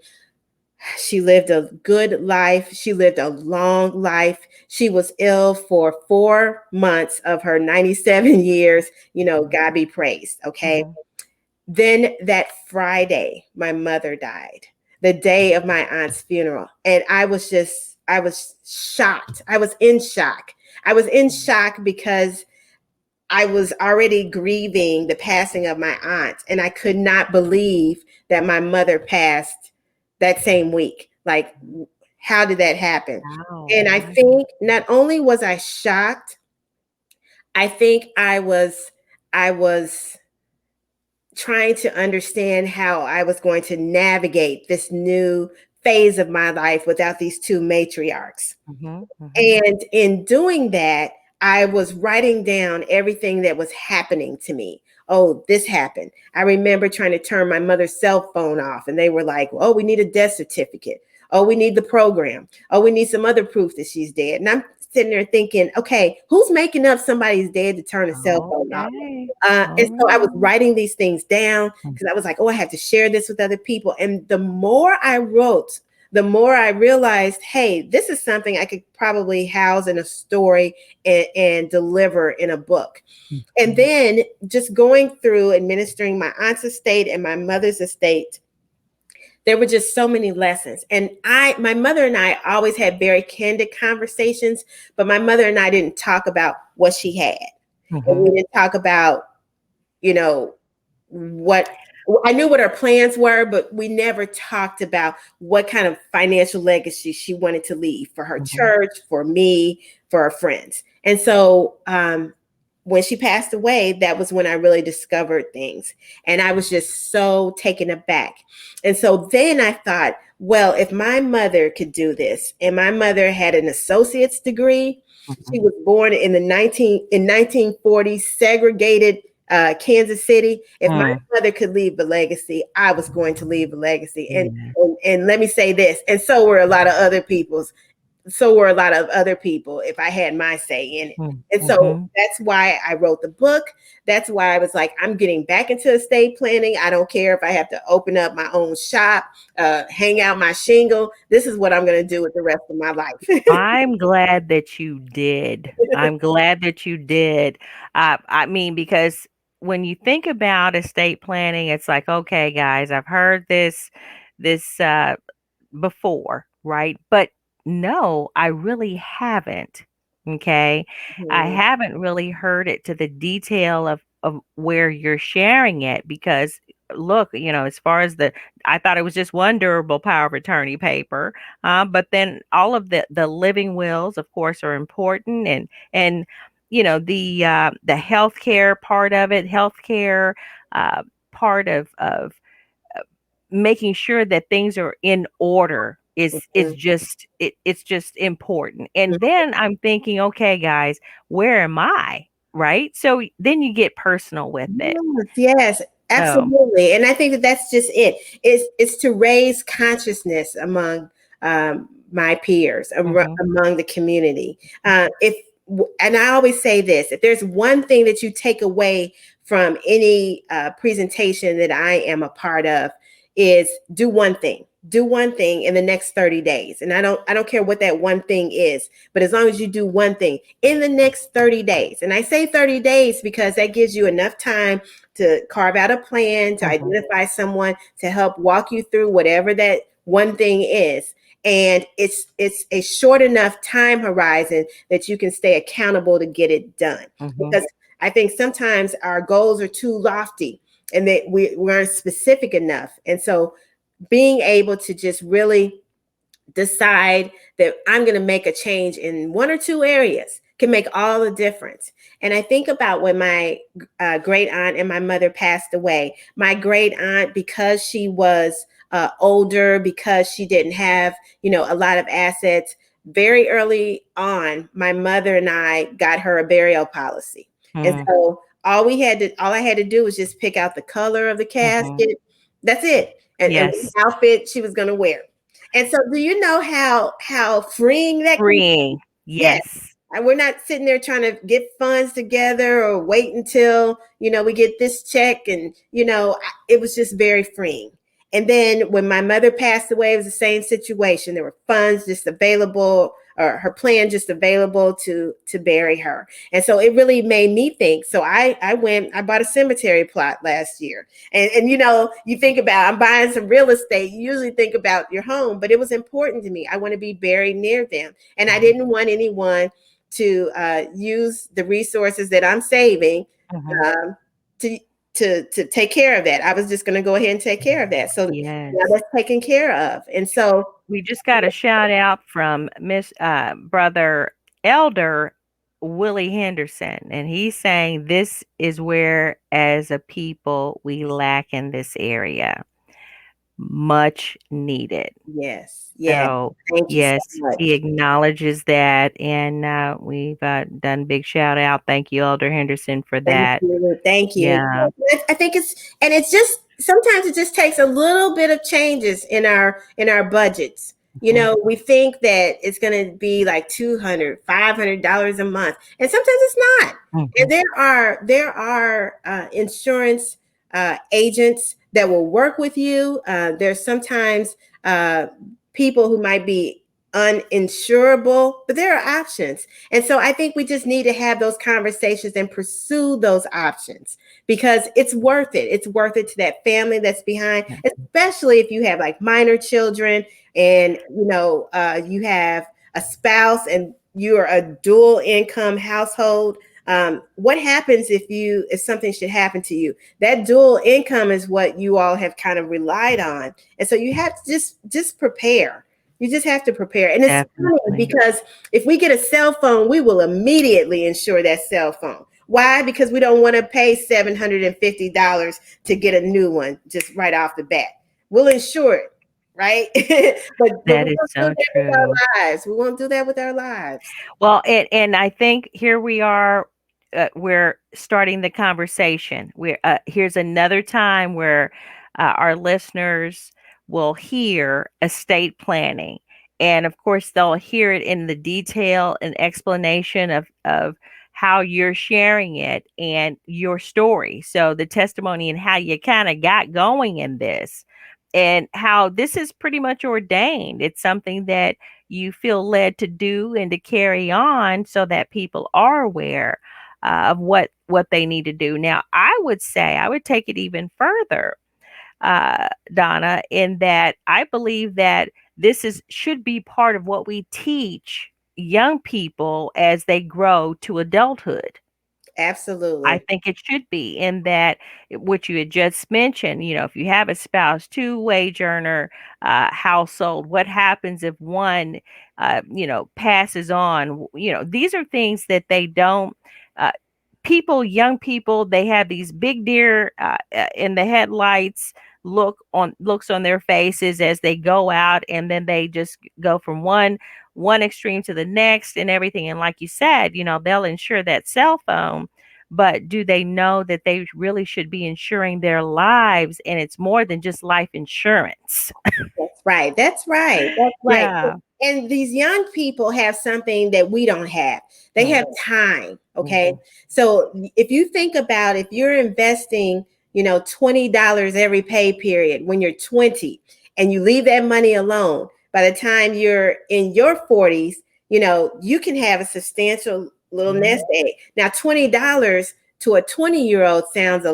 [SPEAKER 1] she lived a good life. She lived a long life. She was ill for 4 months of her 97 years. God be praised. Okay. Then that Friday, my mother died, the day of my aunt's funeral. And I was shocked. I was in shock. I was in shock because I was already grieving the passing of my aunt, and I could not believe that my mother passed that same week. Like, how did that happen?
[SPEAKER 3] Wow.
[SPEAKER 1] And I think not only was I shocked, I think I was trying to understand how I was going to navigate this new phase of my life without these two matriarchs. And in doing that, I was writing down everything that was happening to me. Oh, this happened. I remember trying to turn my mother's cell phone off, and they were like, oh, we need a death certificate. Oh, we need the program. Oh, we need some other proof that she's dead. And I'm sitting there thinking, okay, who's making up somebody's dead to turn a cell phone off? And so I was writing these things down because I was like, oh, I have to share this with other people. And the more I wrote, the more I realized, hey, this is something I could probably house in a story and deliver in a book. And then just going through administering my aunt's estate and my mother's estate, there were just so many lessons. And my mother and I always had very candid conversations, but my mother and I didn't talk about what she had. And we didn't talk about, what I knew what her plans were, but we never talked about what kind of financial legacy she wanted to leave for her church, for me, for her friends. And so when she passed away, that was when I really discovered things. And I was just so taken aback. And so then I thought, well, if my mother could do this, and my mother had an associate's degree, she was born in 1940, segregated Kansas City. If my mother could leave a legacy, I was going to leave a legacy. And let me say this, and so were a lot of other people's. So were a lot of other people if I had my say in it. And so that's why I wrote the book. That's why I was like, I'm getting back into estate planning. I don't care if I have to open up my own shop, hang out my shingle. This is what I'm going to do with the rest of my life.
[SPEAKER 3] I'm glad that you did. I'm glad that you did. I mean, because when you think about estate planning, it's like, okay, guys, I've heard this before, right? But no, I really haven't. Okay. I haven't really heard it to the detail of where you're sharing it because look, as far as I thought it was just one durable power of attorney paper. But then all of the living wills, of course, are important and the healthcare part of it, healthcare part of making sure that things are in order it's just important. And then I'm thinking, okay, guys, where am I? Right. So then you get personal with it.
[SPEAKER 1] Yes,
[SPEAKER 3] So,
[SPEAKER 1] absolutely. And I think that that's just it. It's to raise consciousness among my peers, among the community. And I always say this: if there's one thing that you take away from any presentation that I am a part of, is do one thing. Do one thing in the next 30 days. And I don't care what that one thing is, but as long as you do one thing in the next 30 days. And I say 30 days because that gives you enough time to carve out a plan, to identify someone to help walk you through whatever that one thing is. And it's a short enough time horizon that you can stay accountable to get it done. Because I think sometimes our goals are too lofty and that we aren't specific enough. And so being able to just really decide that I'm going to make a change in one or two areas can make all the difference. And I think about when my great aunt and my mother passed away. My great aunt, because she was older, because she didn't have, a lot of assets, very early on, my mother and I got her a burial policy. And so all I had to do was just pick out the color of the casket. That's it. And
[SPEAKER 3] Yes.
[SPEAKER 1] what outfit she was going to wear. And so do you know how freeing that can be?
[SPEAKER 3] Freeing. Yes.
[SPEAKER 1] And we're not sitting there trying to get funds together or wait until, we get this check. And, it was just very freeing. And then when my mother passed away, it was the same situation. There were funds just available, or her plan just available to bury her. And so it really made me think. So I bought a cemetery plot last year. And you think about, I'm buying some real estate. You usually think about your home, but it was important to me. I want to be buried near them. And I didn't want anyone to use the resources that I'm saving to take care of that. I was just going to go ahead and take care of that. So now that's taken care of. And so
[SPEAKER 3] we just got a shout out from brother Elder Willie Henderson, and he's saying this is where, as a people, we lack in this area. Much needed.
[SPEAKER 1] Yes.
[SPEAKER 3] So,
[SPEAKER 1] Thank you
[SPEAKER 3] yes,
[SPEAKER 1] so much.
[SPEAKER 3] he acknowledges that, and we've done big shout out. Thank you, Elder Henderson, for that.
[SPEAKER 1] Thank you.
[SPEAKER 3] Yeah.
[SPEAKER 1] I think it's just sometimes it just takes a little bit of changes in our budgets. We think that it's going to be like $200, $500 a month, and sometimes it's not. And there are insurance agents that will work with you. There's sometimes people who might be uninsurable, but there are options. And so I think we just need to have those conversations and pursue those options because it's worth it. It's worth it to that family that's behind, especially if you have like minor children and, you have a spouse and you're a dual income household. What happens if something should happen to you? That dual income is what you all have kind of relied on. And so you have to just prepare. You just have to prepare. And it's funny because if we get a cell phone, we will immediately insure that cell phone. Why? Because we don't want to pay $750 to get a new one just right off the bat. We'll insure it, right? but
[SPEAKER 3] that is so true.
[SPEAKER 1] With our lives. We won't do that with our lives.
[SPEAKER 3] Well, and I think here we are. We're starting the conversation. Here's another time where our listeners will hear estate planning. And of course, they'll hear it in the detail and explanation of how you're sharing it and your story. So the testimony and how you kind of got going in this and how this is pretty much ordained. It's something that you feel led to do and to carry on so that people are aware of what they need to do. Now, I would take it even further, Donna, in that I believe that this should be part of what we teach young people as they grow to adulthood.
[SPEAKER 1] Absolutely.
[SPEAKER 3] I think it should be in that what you had just mentioned, if you have a spouse, two-wage earner household, what happens if one, passes on? These are things that they don't, young people, they have these big deer in the headlights looks on their faces as they go out, and then they just go from one extreme to the next and everything. And like you said, they'll insure that cell phone, but do they know that they really should be insuring their lives? And it's more than just life insurance.
[SPEAKER 1] That's right. That's right.
[SPEAKER 3] Yeah.
[SPEAKER 1] And these young people have something that we don't have. They have time. Okay. So if you think about if you're investing, $20 every pay period when you're 20, and you leave that money alone, by the time you're in your 40s, you can have a substantial little nest egg. Now, $20 to a 20-year-old sounds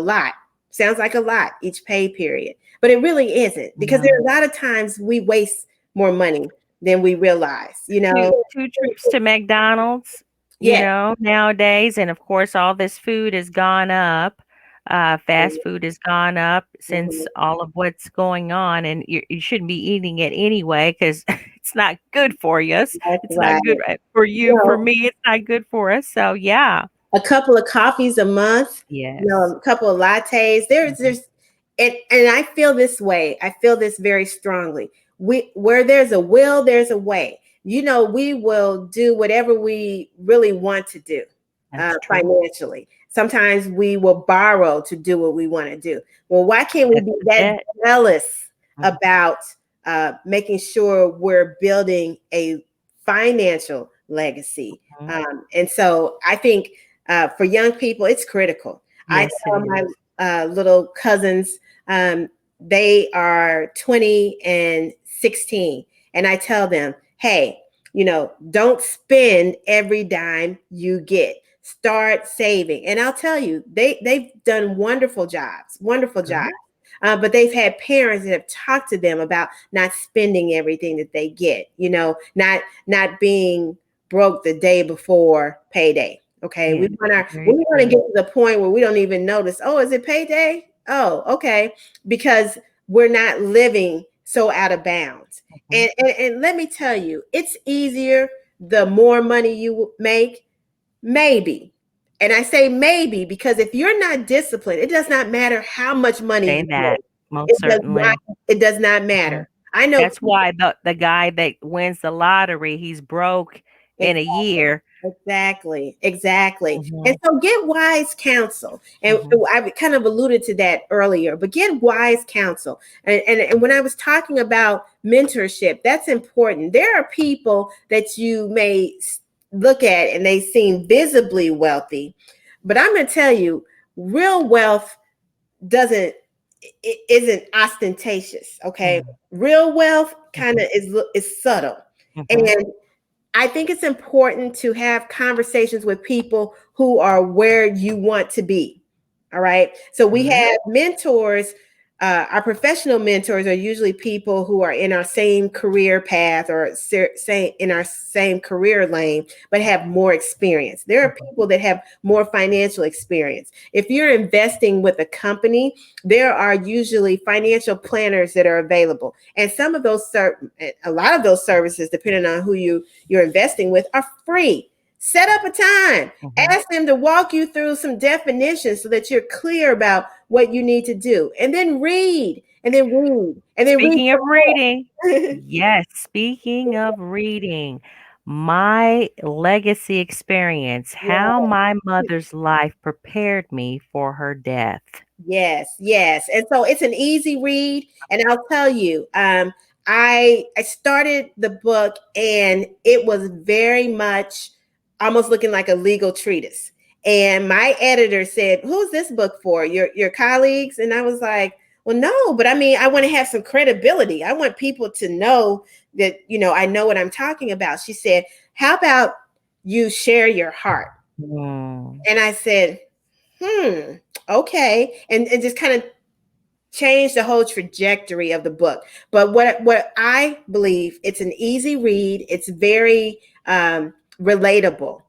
[SPEAKER 1] like a lot each pay period, but it really isn't, because there are a lot of times we waste more money than we realize.
[SPEAKER 3] Two trips to McDonald's,
[SPEAKER 1] Yeah.
[SPEAKER 3] nowadays, and of course, all this food has gone up. Fast food has gone up since
[SPEAKER 1] Mhm.
[SPEAKER 3] all of what's going on, and you shouldn't be eating it anyway because it's not good for you.
[SPEAKER 1] That's
[SPEAKER 3] It's
[SPEAKER 1] right.
[SPEAKER 3] not good for you. For me, it's not good for us. So, yeah.
[SPEAKER 1] A couple of coffees a month,
[SPEAKER 3] Yes.
[SPEAKER 1] a couple of lattes.
[SPEAKER 3] Mhm.
[SPEAKER 1] And I feel this way. I feel this very strongly. Where there's a will, there's a way. We will do whatever we really want to do
[SPEAKER 3] That's true.
[SPEAKER 1] financially. Sometimes we will borrow to do what we want to do. Well, why can't we
[SPEAKER 3] That's
[SPEAKER 1] be
[SPEAKER 3] the
[SPEAKER 1] that
[SPEAKER 3] debt.
[SPEAKER 1] jealous
[SPEAKER 3] Mhm.
[SPEAKER 1] about making sure we're building a financial legacy?
[SPEAKER 3] Mhm.
[SPEAKER 1] And so I think for young people, it's critical. I
[SPEAKER 3] Yes, it
[SPEAKER 1] tell my
[SPEAKER 3] is.
[SPEAKER 1] little cousins, they are 20 and 16, and I tell them, hey, don't spend every dime you get. Start saving. And I'll tell you, they've done wonderful jobs.
[SPEAKER 3] Good.
[SPEAKER 1] But they've had parents that have talked to them about not spending everything that they get, not being broke the day before payday. Okay, we
[SPEAKER 3] Yes, very
[SPEAKER 1] want to get
[SPEAKER 3] true.
[SPEAKER 1] to the point where we don't even notice. Oh, is it payday? Oh, okay, because we're not living so out of bounds.
[SPEAKER 3] Mhm.
[SPEAKER 1] And let me tell you, it's easier the more money you make, maybe. And I say maybe because if you're not disciplined, it does not matter how much money
[SPEAKER 3] Say
[SPEAKER 1] you
[SPEAKER 3] that,
[SPEAKER 1] make.
[SPEAKER 3] most
[SPEAKER 1] It does not.
[SPEAKER 3] certainly.
[SPEAKER 1] It does not
[SPEAKER 3] Mhm.
[SPEAKER 1] matter. I know
[SPEAKER 3] That's why the guy that wins the lottery, he's broke in a year.
[SPEAKER 1] Exactly, exactly. And
[SPEAKER 3] Mhm.
[SPEAKER 1] so get wise counsel. And
[SPEAKER 3] Mhm.
[SPEAKER 1] I kind of alluded to that earlier, but get wise counsel. And when I was talking about mentorship, that's important. There are people that you may look at and they seem visibly wealthy, but I'm going to tell you, real wealth doesn't it isn't ostentatious, okay?
[SPEAKER 3] Mm.
[SPEAKER 1] Real wealth kind
[SPEAKER 3] Mhm.
[SPEAKER 1] of is subtle.
[SPEAKER 3] Mhm.
[SPEAKER 1] And I think it's important to have conversations with people who are where you want to be. All right. So we
[SPEAKER 3] Good.
[SPEAKER 1] have mentors. Our professional mentors are usually people who are in our same career path or say in our same career lane, but have more experience. There are
[SPEAKER 3] Mhm.
[SPEAKER 1] people that have more financial experience. If you're investing with a company, there are usually financial planners that are available, and some of those, a lot of those services, depending on who you're investing with, are free. Set up a time.
[SPEAKER 3] Mhm.
[SPEAKER 1] Ask them to walk you through some definitions so that you're clear about what you need to do. And then read, and then read, and then read
[SPEAKER 3] Speaking of
[SPEAKER 1] some
[SPEAKER 3] reading,
[SPEAKER 1] more.
[SPEAKER 3] yes, speaking of reading, my legacy experience, how
[SPEAKER 1] Yeah.
[SPEAKER 3] my mother's life prepared me for her death.
[SPEAKER 1] Yes, yes. And so it's an easy read. And I'll tell you, I started the book and it was very much almost looking like a legal treatise. And my editor said, "Who's this book for? Your colleagues?" And I was like, "Well, no, but I mean, I want to have some credibility. I want people to know that, I know what I'm talking about." She said, "How about you share your heart?"
[SPEAKER 3] Mm.
[SPEAKER 1] And I said, okay. And just kind of changed the whole trajectory of the book. But what I believe, it's an easy read. It's very relatable.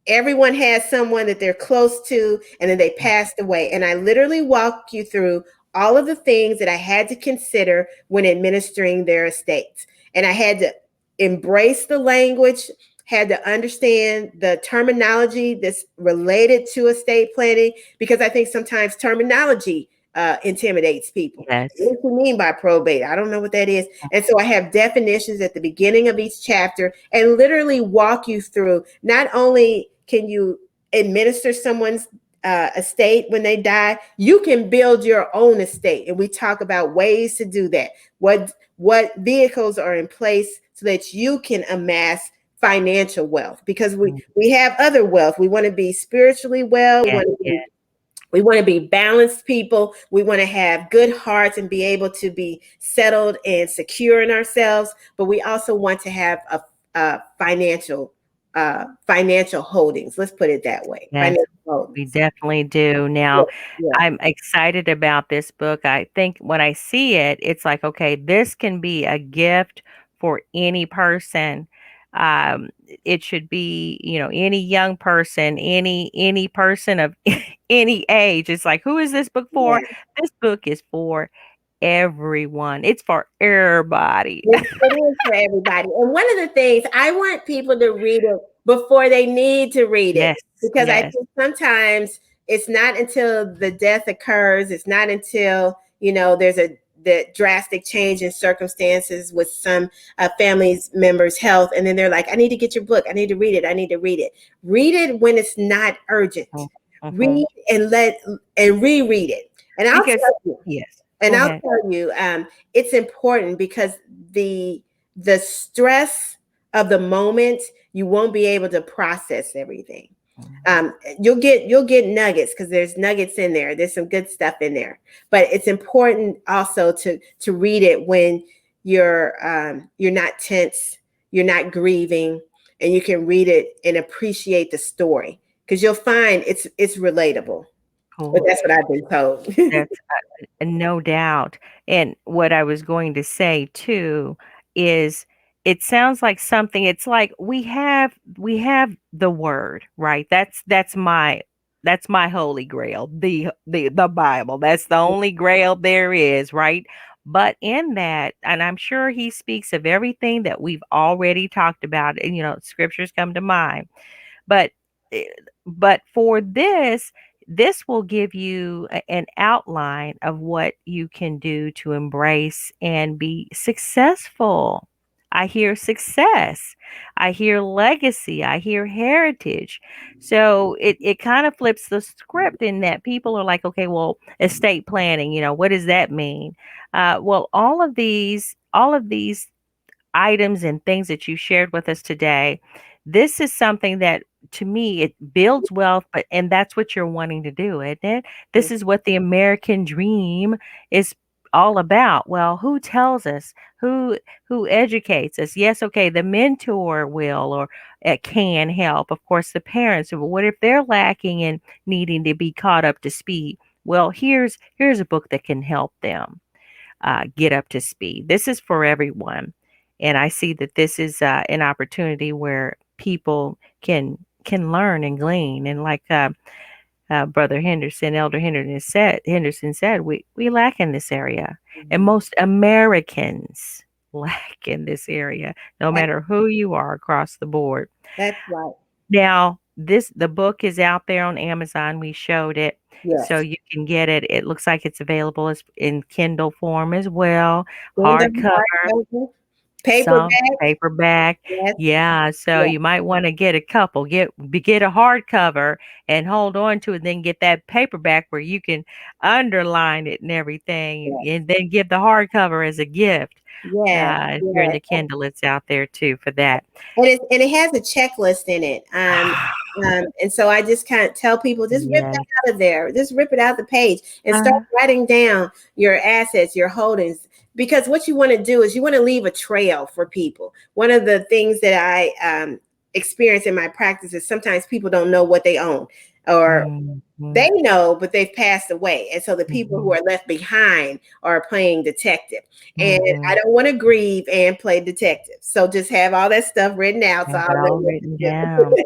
[SPEAKER 1] Everyone has someone that they're close to, and then they passed away. And I literally walk you through all of the things that I had to consider when administering their estates. And I had to embrace the language, had to understand the terminology that's related to estate planning, because I think sometimes terminology intimidates people.
[SPEAKER 3] Yes.
[SPEAKER 1] What do you mean by probate? I don't know what that is. And so I have definitions at the beginning of each chapter and literally walk you through. Not only can you administer someone's estate when they die, you can build your own estate. And we talk about ways to do that. What vehicles are in place so that you can amass financial wealth, because we
[SPEAKER 3] Mm.
[SPEAKER 1] we have other wealth. We want to be spiritually well. We
[SPEAKER 3] Yes,
[SPEAKER 1] want to be
[SPEAKER 3] yes.
[SPEAKER 1] We want to be balanced people. We want to have good hearts and be able to be settled and secure in ourselves. But we also want to have a financial holdings. Let's put it that way.
[SPEAKER 3] Yes,
[SPEAKER 1] Financial
[SPEAKER 3] we
[SPEAKER 1] holdings.
[SPEAKER 3] definitely do.
[SPEAKER 1] Yeah,
[SPEAKER 3] Now,
[SPEAKER 1] yeah,
[SPEAKER 3] I'm excited about this book. I think when I see it, it's like, okay, this can be a gift for any person. It should be, any young person, any person of any age. It's like, who is this book for?
[SPEAKER 1] yeah.
[SPEAKER 3] This book is for everyone. It's for everybody.
[SPEAKER 1] It is for everybody. And one of the things I want people to read it before they need to read it,
[SPEAKER 3] Yes,
[SPEAKER 1] because I
[SPEAKER 3] yes.
[SPEAKER 1] think sometimes it's not until the death occurs, it's not until, there's the drastic change in circumstances with some family's members' health. And then they're like, I need to get your book. I need to read it. I need to read it. Read it when it's not urgent.
[SPEAKER 3] Mm-hmm.
[SPEAKER 1] Read and reread it. And I'll
[SPEAKER 3] Because,
[SPEAKER 1] tell you,
[SPEAKER 3] yes,
[SPEAKER 1] and
[SPEAKER 3] go
[SPEAKER 1] I'll
[SPEAKER 3] ahead.
[SPEAKER 1] tell you, it's important because the stress of the moment, you won't be able to process everything. You'll get nuggets because there's nuggets in there. There's some good stuff in there, but it's important also to read it when you're not tense, you're not grieving, and you can read it and appreciate the story because you'll find it's relatable. But
[SPEAKER 3] Cool.
[SPEAKER 1] that's what I've been told.
[SPEAKER 3] That's no doubt. And what I was going to say too is it sounds like something it's like we have the word, right? That's my holy grail, the Bible. That's the only grail there is, right? But in that, and I'm sure he speaks of everything that we've already talked about, and scriptures come to mind. But eh, but for this will give you an outline of what you can do to embrace and be successful. I hear success. I hear legacy. I hear heritage. So it kind of flips the script in that people are like, okay, well, estate planning, what does that mean? Well, all of these items and things that you shared with us today, this is something that to me it builds wealth, but and that's what you're wanting to do, isn't it? This is what the American dream is all about. Well, who tells us? Who educates us? Yes, okay, the mentor will or can help. Of course, the parents. But what if they're lacking and needing to be caught up to speed? Well, here's a book that can help them get up to speed. This is for everyone, and I see that this is an opportunity where people can learn and glean. And like Brother Henderson, Elder Henderson said, we lack in this area, and most Americans lack in this area, no
[SPEAKER 1] That-
[SPEAKER 3] matter who you are across the board.
[SPEAKER 1] That's right.
[SPEAKER 3] Now, the book is out there on Amazon. We showed it, so
[SPEAKER 1] Yes.
[SPEAKER 3] you can get it. It looks like it's available as in Kindle form as well,
[SPEAKER 1] In the
[SPEAKER 3] hardcover,
[SPEAKER 1] hardcover,
[SPEAKER 3] some
[SPEAKER 1] paperback.
[SPEAKER 3] paperback.
[SPEAKER 1] Yes.
[SPEAKER 3] Yeah, so
[SPEAKER 1] Yes.
[SPEAKER 3] you might want to get a couple. Get a hardcover and hold on to it, then get that paperback where you can underline it and everything,
[SPEAKER 1] Yes.
[SPEAKER 3] and then give the hardcover as a gift.
[SPEAKER 1] Yes.
[SPEAKER 3] If you're in
[SPEAKER 1] Yes.
[SPEAKER 3] the Kindle, it's out there too for that.
[SPEAKER 1] And it has a checklist in it. And so I just kind of tell people, just rip
[SPEAKER 3] Yes.
[SPEAKER 1] that out of there, just rip it out the page and start writing down your assets, your holdings. Because what you want to do is you want to leave a trail for people. One of the things that I experience in my practice is sometimes people don't know what they own, or
[SPEAKER 3] Mhm.
[SPEAKER 1] they know, but they've passed away. And so the people who
[SPEAKER 3] Mhm.
[SPEAKER 1] are left behind are playing detective. And I
[SPEAKER 3] Mhm.
[SPEAKER 1] don't want to grieve and play detective. So just have all that stuff written out. So
[SPEAKER 3] Have
[SPEAKER 1] I'll
[SPEAKER 3] it
[SPEAKER 1] know
[SPEAKER 3] all
[SPEAKER 1] what
[SPEAKER 3] written
[SPEAKER 1] to
[SPEAKER 3] down.
[SPEAKER 1] do.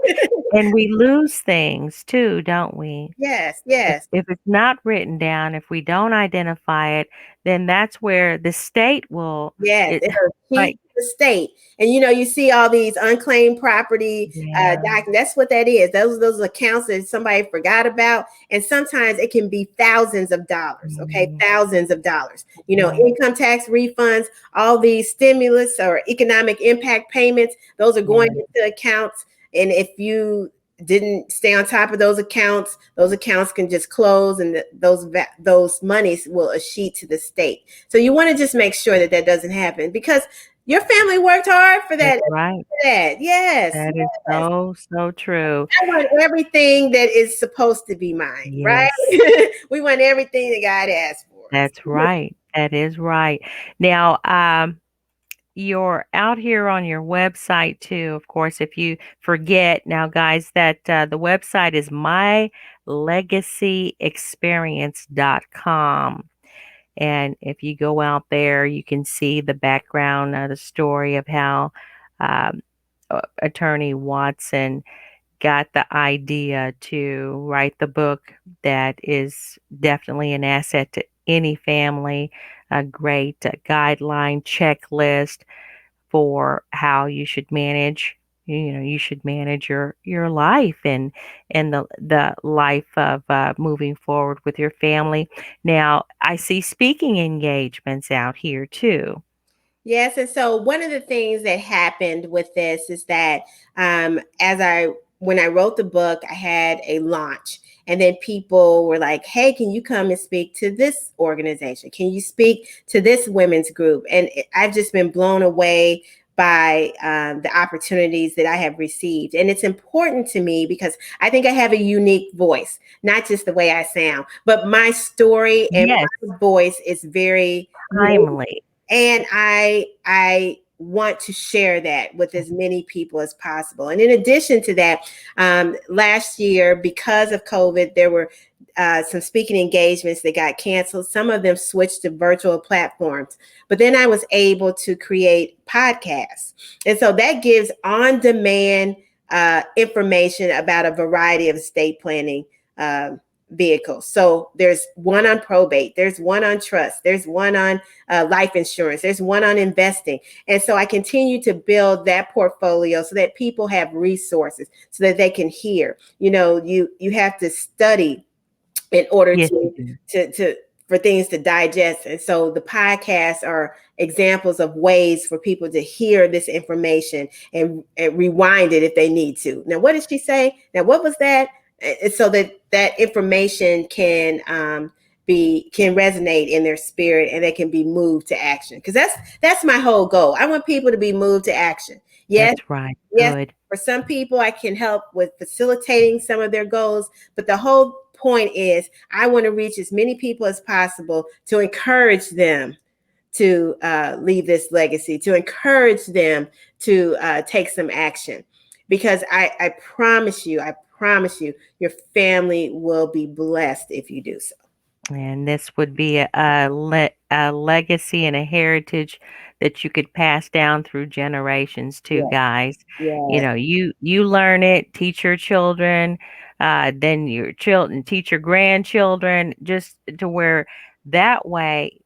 [SPEAKER 3] And we lose things too, don't we?
[SPEAKER 1] Yes,
[SPEAKER 3] If
[SPEAKER 1] yes.
[SPEAKER 3] if it's not written down, if we don't identify it, then that's where the state will
[SPEAKER 1] Yes,
[SPEAKER 3] it
[SPEAKER 1] it'll
[SPEAKER 3] like
[SPEAKER 1] cheat the state. And you see all these unclaimed property
[SPEAKER 3] yeah.
[SPEAKER 1] that's what that is. Those accounts that somebody forgot about. And sometimes it can be thousands of dollars, okay?
[SPEAKER 3] Mhm.
[SPEAKER 1] Thousands of dollars.
[SPEAKER 3] Mhm.
[SPEAKER 1] Income tax refunds, all these stimulus or economic impact payments, those are going
[SPEAKER 3] Yeah.
[SPEAKER 1] into accounts. And if you didn't stay on top of those accounts can just close, and those monies will escheat to the state. So you want to just make sure that doesn't happen, because Your family worked hard for
[SPEAKER 3] That's
[SPEAKER 1] that.
[SPEAKER 3] right.
[SPEAKER 1] Yes,
[SPEAKER 3] That is
[SPEAKER 1] yes.
[SPEAKER 3] so, so true.
[SPEAKER 1] I want everything that is supposed to be mine, right?
[SPEAKER 3] Yes,
[SPEAKER 1] We want everything that God asked for us.
[SPEAKER 3] that's right. That is right. Now, you're out here on your website too. Of course, if you forget now, guys, that the website is mylegacyexperience.com. And if you go out there, you can see the background, the story of how um, Attorney Watson got the idea to write the book that is definitely an asset to any family, a great guideline checklist for how you should manage, you should manage your life and the life of moving forward with your family. Now I see speaking engagements out here too.
[SPEAKER 1] Yes, and so one of the things that happened with this is that as I when I wrote the book, I had a launch, and then people were like, "Hey, can you come and speak to this organization? Can you speak to this women's group?" And I've just been blown away by the opportunities that I have received, and it's important to me because I think I have a unique voice, not just the way I sound, but my story and
[SPEAKER 3] Yes,
[SPEAKER 1] my voice is very unique,
[SPEAKER 3] timely.
[SPEAKER 1] and I want to share that with as many people as possible. And in addition to that, last year, because of COVID, there were some speaking engagements that got canceled. Some of them switched to virtual platforms. But then I was able to create podcasts. And so that gives on demand information about a variety of estate planning vehicles. So there's one on probate, there's one on trust, there's one on life insurance, there's one on investing. And so I continue to build that portfolio so that people have resources so that they can hear. You have to study in order
[SPEAKER 3] Yes, you
[SPEAKER 1] to
[SPEAKER 3] do.
[SPEAKER 1] to for things to digest. And so the podcasts are examples of ways for people to hear this information and rewind it if they need to. Now, what did she say? Now, what was that? And so that information can resonate in their spirit and they can be moved to action. Because that's my whole goal. I want people to be moved to action. Yes,
[SPEAKER 3] That's right.
[SPEAKER 1] yes,
[SPEAKER 3] Good.
[SPEAKER 1] for some people, I can help with facilitating some of their goals, but the whole point is I want to reach as many people as possible to encourage them to leave this legacy, to encourage them to take some action. Because I promise you, your family will be blessed if you do so.
[SPEAKER 3] And this would be a legacy and a heritage that you could pass down through generations too,
[SPEAKER 1] Yeah,
[SPEAKER 3] guys.
[SPEAKER 1] yeah.
[SPEAKER 3] You learn it, teach your children, then your children teach your grandchildren, just to where that way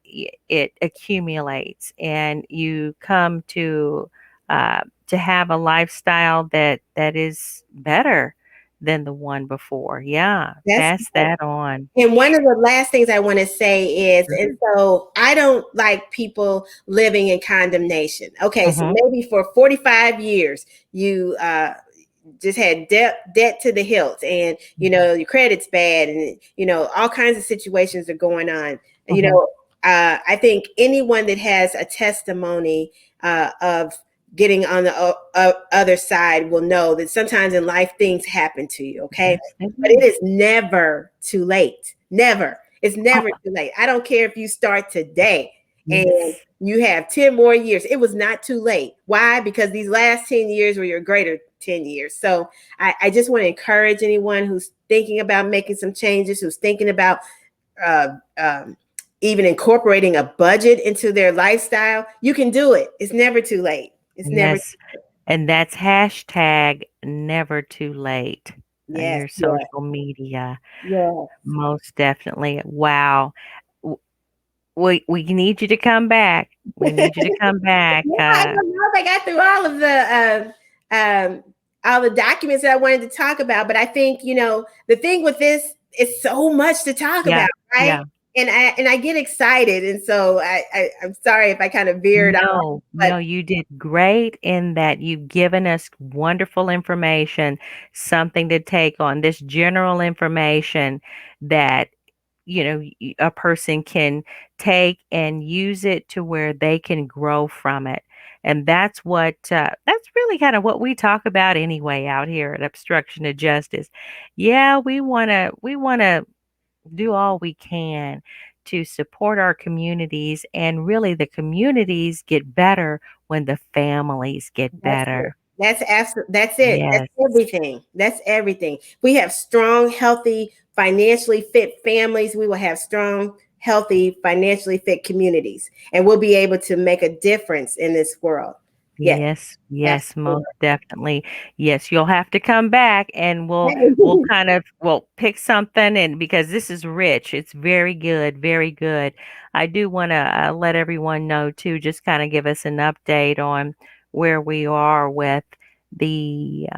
[SPEAKER 3] it accumulates and you come to have a lifestyle that is better than the one before. Yeah,
[SPEAKER 1] That's
[SPEAKER 3] pass that on.
[SPEAKER 1] And one of the last things I want to say is, and
[SPEAKER 3] Mhm.
[SPEAKER 1] so I don't like people living in condemnation. Okay, so
[SPEAKER 3] Mhm.
[SPEAKER 1] maybe for 45 years, you just had debt to the hilt, and your credit's bad, and all kinds of situations are going on. You
[SPEAKER 3] Mhm.
[SPEAKER 1] know, I think anyone that has a testimony of getting on the other side will know that sometimes in life things happen to you. Okay,
[SPEAKER 3] Yes, they
[SPEAKER 1] but it
[SPEAKER 3] do.
[SPEAKER 1] is never too late. Never. It's
[SPEAKER 3] Oh,
[SPEAKER 1] never too late. I don't care if you start today and
[SPEAKER 3] yes.
[SPEAKER 1] you have 10 more years. It was not too late. Why? Because these last 10 years were your greater 10 years. So I just want to encourage anyone who's thinking about making some changes, who's thinking about uh, um, even incorporating a budget into their lifestyle. You can do it. It's never too late. It's never.
[SPEAKER 3] Yes. And that's hashtag never too late on
[SPEAKER 1] Yes,
[SPEAKER 3] your
[SPEAKER 1] yes,
[SPEAKER 3] social media.
[SPEAKER 1] yes.
[SPEAKER 3] Most definitely. Wow. W- we need you to come back. We need you to come back.
[SPEAKER 1] Yeah, I don't know if I got through all the documents that I wanted to talk about, but I think the thing with this is so much to talk
[SPEAKER 3] Yeah.
[SPEAKER 1] about, right?
[SPEAKER 3] Yeah.
[SPEAKER 1] And I get excited, and so I'm sorry if I kind of veered off,
[SPEAKER 3] No,
[SPEAKER 1] but
[SPEAKER 3] no, you did great in that you've given us wonderful information, something to take on, this general information that a person can take and use it to where they can grow from it. And that's really kind of what we talk about anyway out here at Obstruction to Justice. Yeah, we want to do all we can to support our communities, and really the communities get better when the families get
[SPEAKER 1] That's it.
[SPEAKER 3] better.
[SPEAKER 1] That's absolutely, that's it. That's
[SPEAKER 3] Yes.
[SPEAKER 1] everything. That's everything. We have strong, healthy, financially fit families. We will have strong, healthy, financially fit communities, and we'll be able to make a difference in this world. Yes,
[SPEAKER 3] Yes, yes,
[SPEAKER 1] absolutely.
[SPEAKER 3] most definitely. Yes, you'll have to come back and we'll
[SPEAKER 1] Hey,
[SPEAKER 3] kind of we'll pick something, and because this is rich, it's very good, very good. I do want to let everyone know too, just kind of give us an update on where we are with the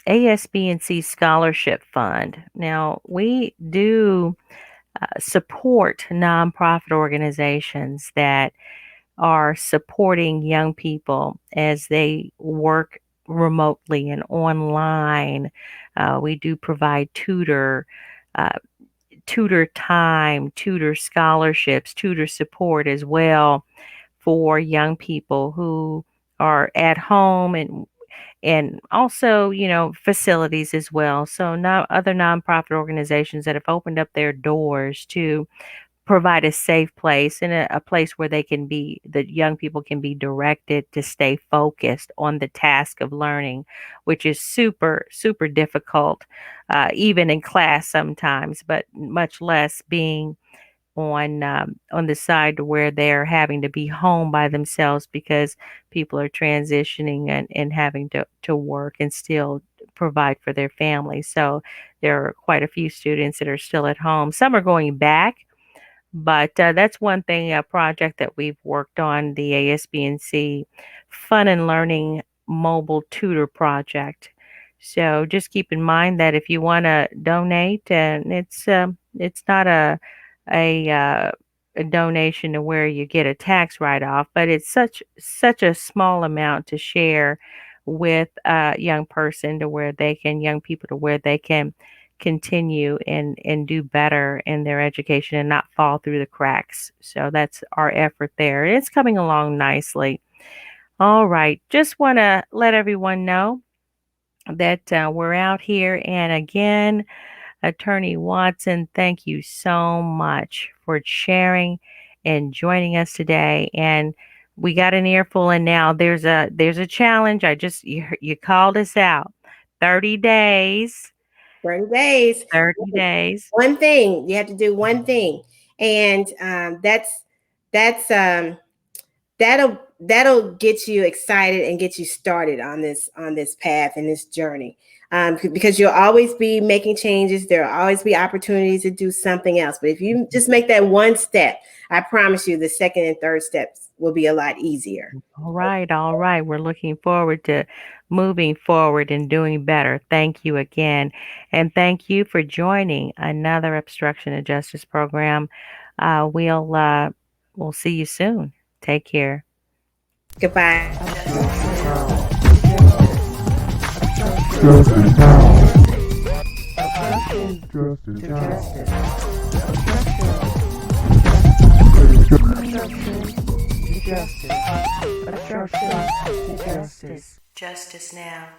[SPEAKER 3] ASBNC Scholarship Fund. Now, we do support nonprofit organizations that are supporting young people as they work remotely and online. We do provide uh, tutor time, tutor scholarships, tutor support as well for young people who are at home, and also, facilities as well. So now other nonprofit organizations that have opened up their doors to provide a safe place, and a place where the young people can be directed to stay focused on the task of learning, which is super, super difficult, even in class sometimes, but much less being on the side where they're having to be home by themselves because people are transitioning and having to work and still provide for their families. So there are quite a few students that are still at home. Some are going back, but that's one thing, a project that we've worked on, the ASBNC Fun and Learning Mobile Tutor Project. So just keep in mind that if you want to donate, and it's not a a donation to where you get a tax write-off, but it's such a small amount to share with a young people to where they can continue and do better in their education and not fall through the cracks. So that's our effort there. It's coming along nicely. All right. Just want to let everyone know that we're out here. And again, Attorney Watson, thank you so much for sharing and joining us today. And we got an earful, and now there's a challenge. You called us out. 30 days.
[SPEAKER 1] 30 days.
[SPEAKER 3] 30 days.
[SPEAKER 1] One thing. You have to do one thing. And that's that'll get you excited and get you started on this path and this journey, because you'll always be making changes. There'll always be opportunities to do something else, but if you just make that one step, I promise you the second and third steps will be a lot easier.
[SPEAKER 3] All right, all right. We're looking forward to moving forward and doing better. Thank you again. And thank you for joining another Obstruction of Justice program. We'll see you soon. Take care.
[SPEAKER 1] Goodbye.
[SPEAKER 4] Justice now. Justice now.
[SPEAKER 2] Justice now.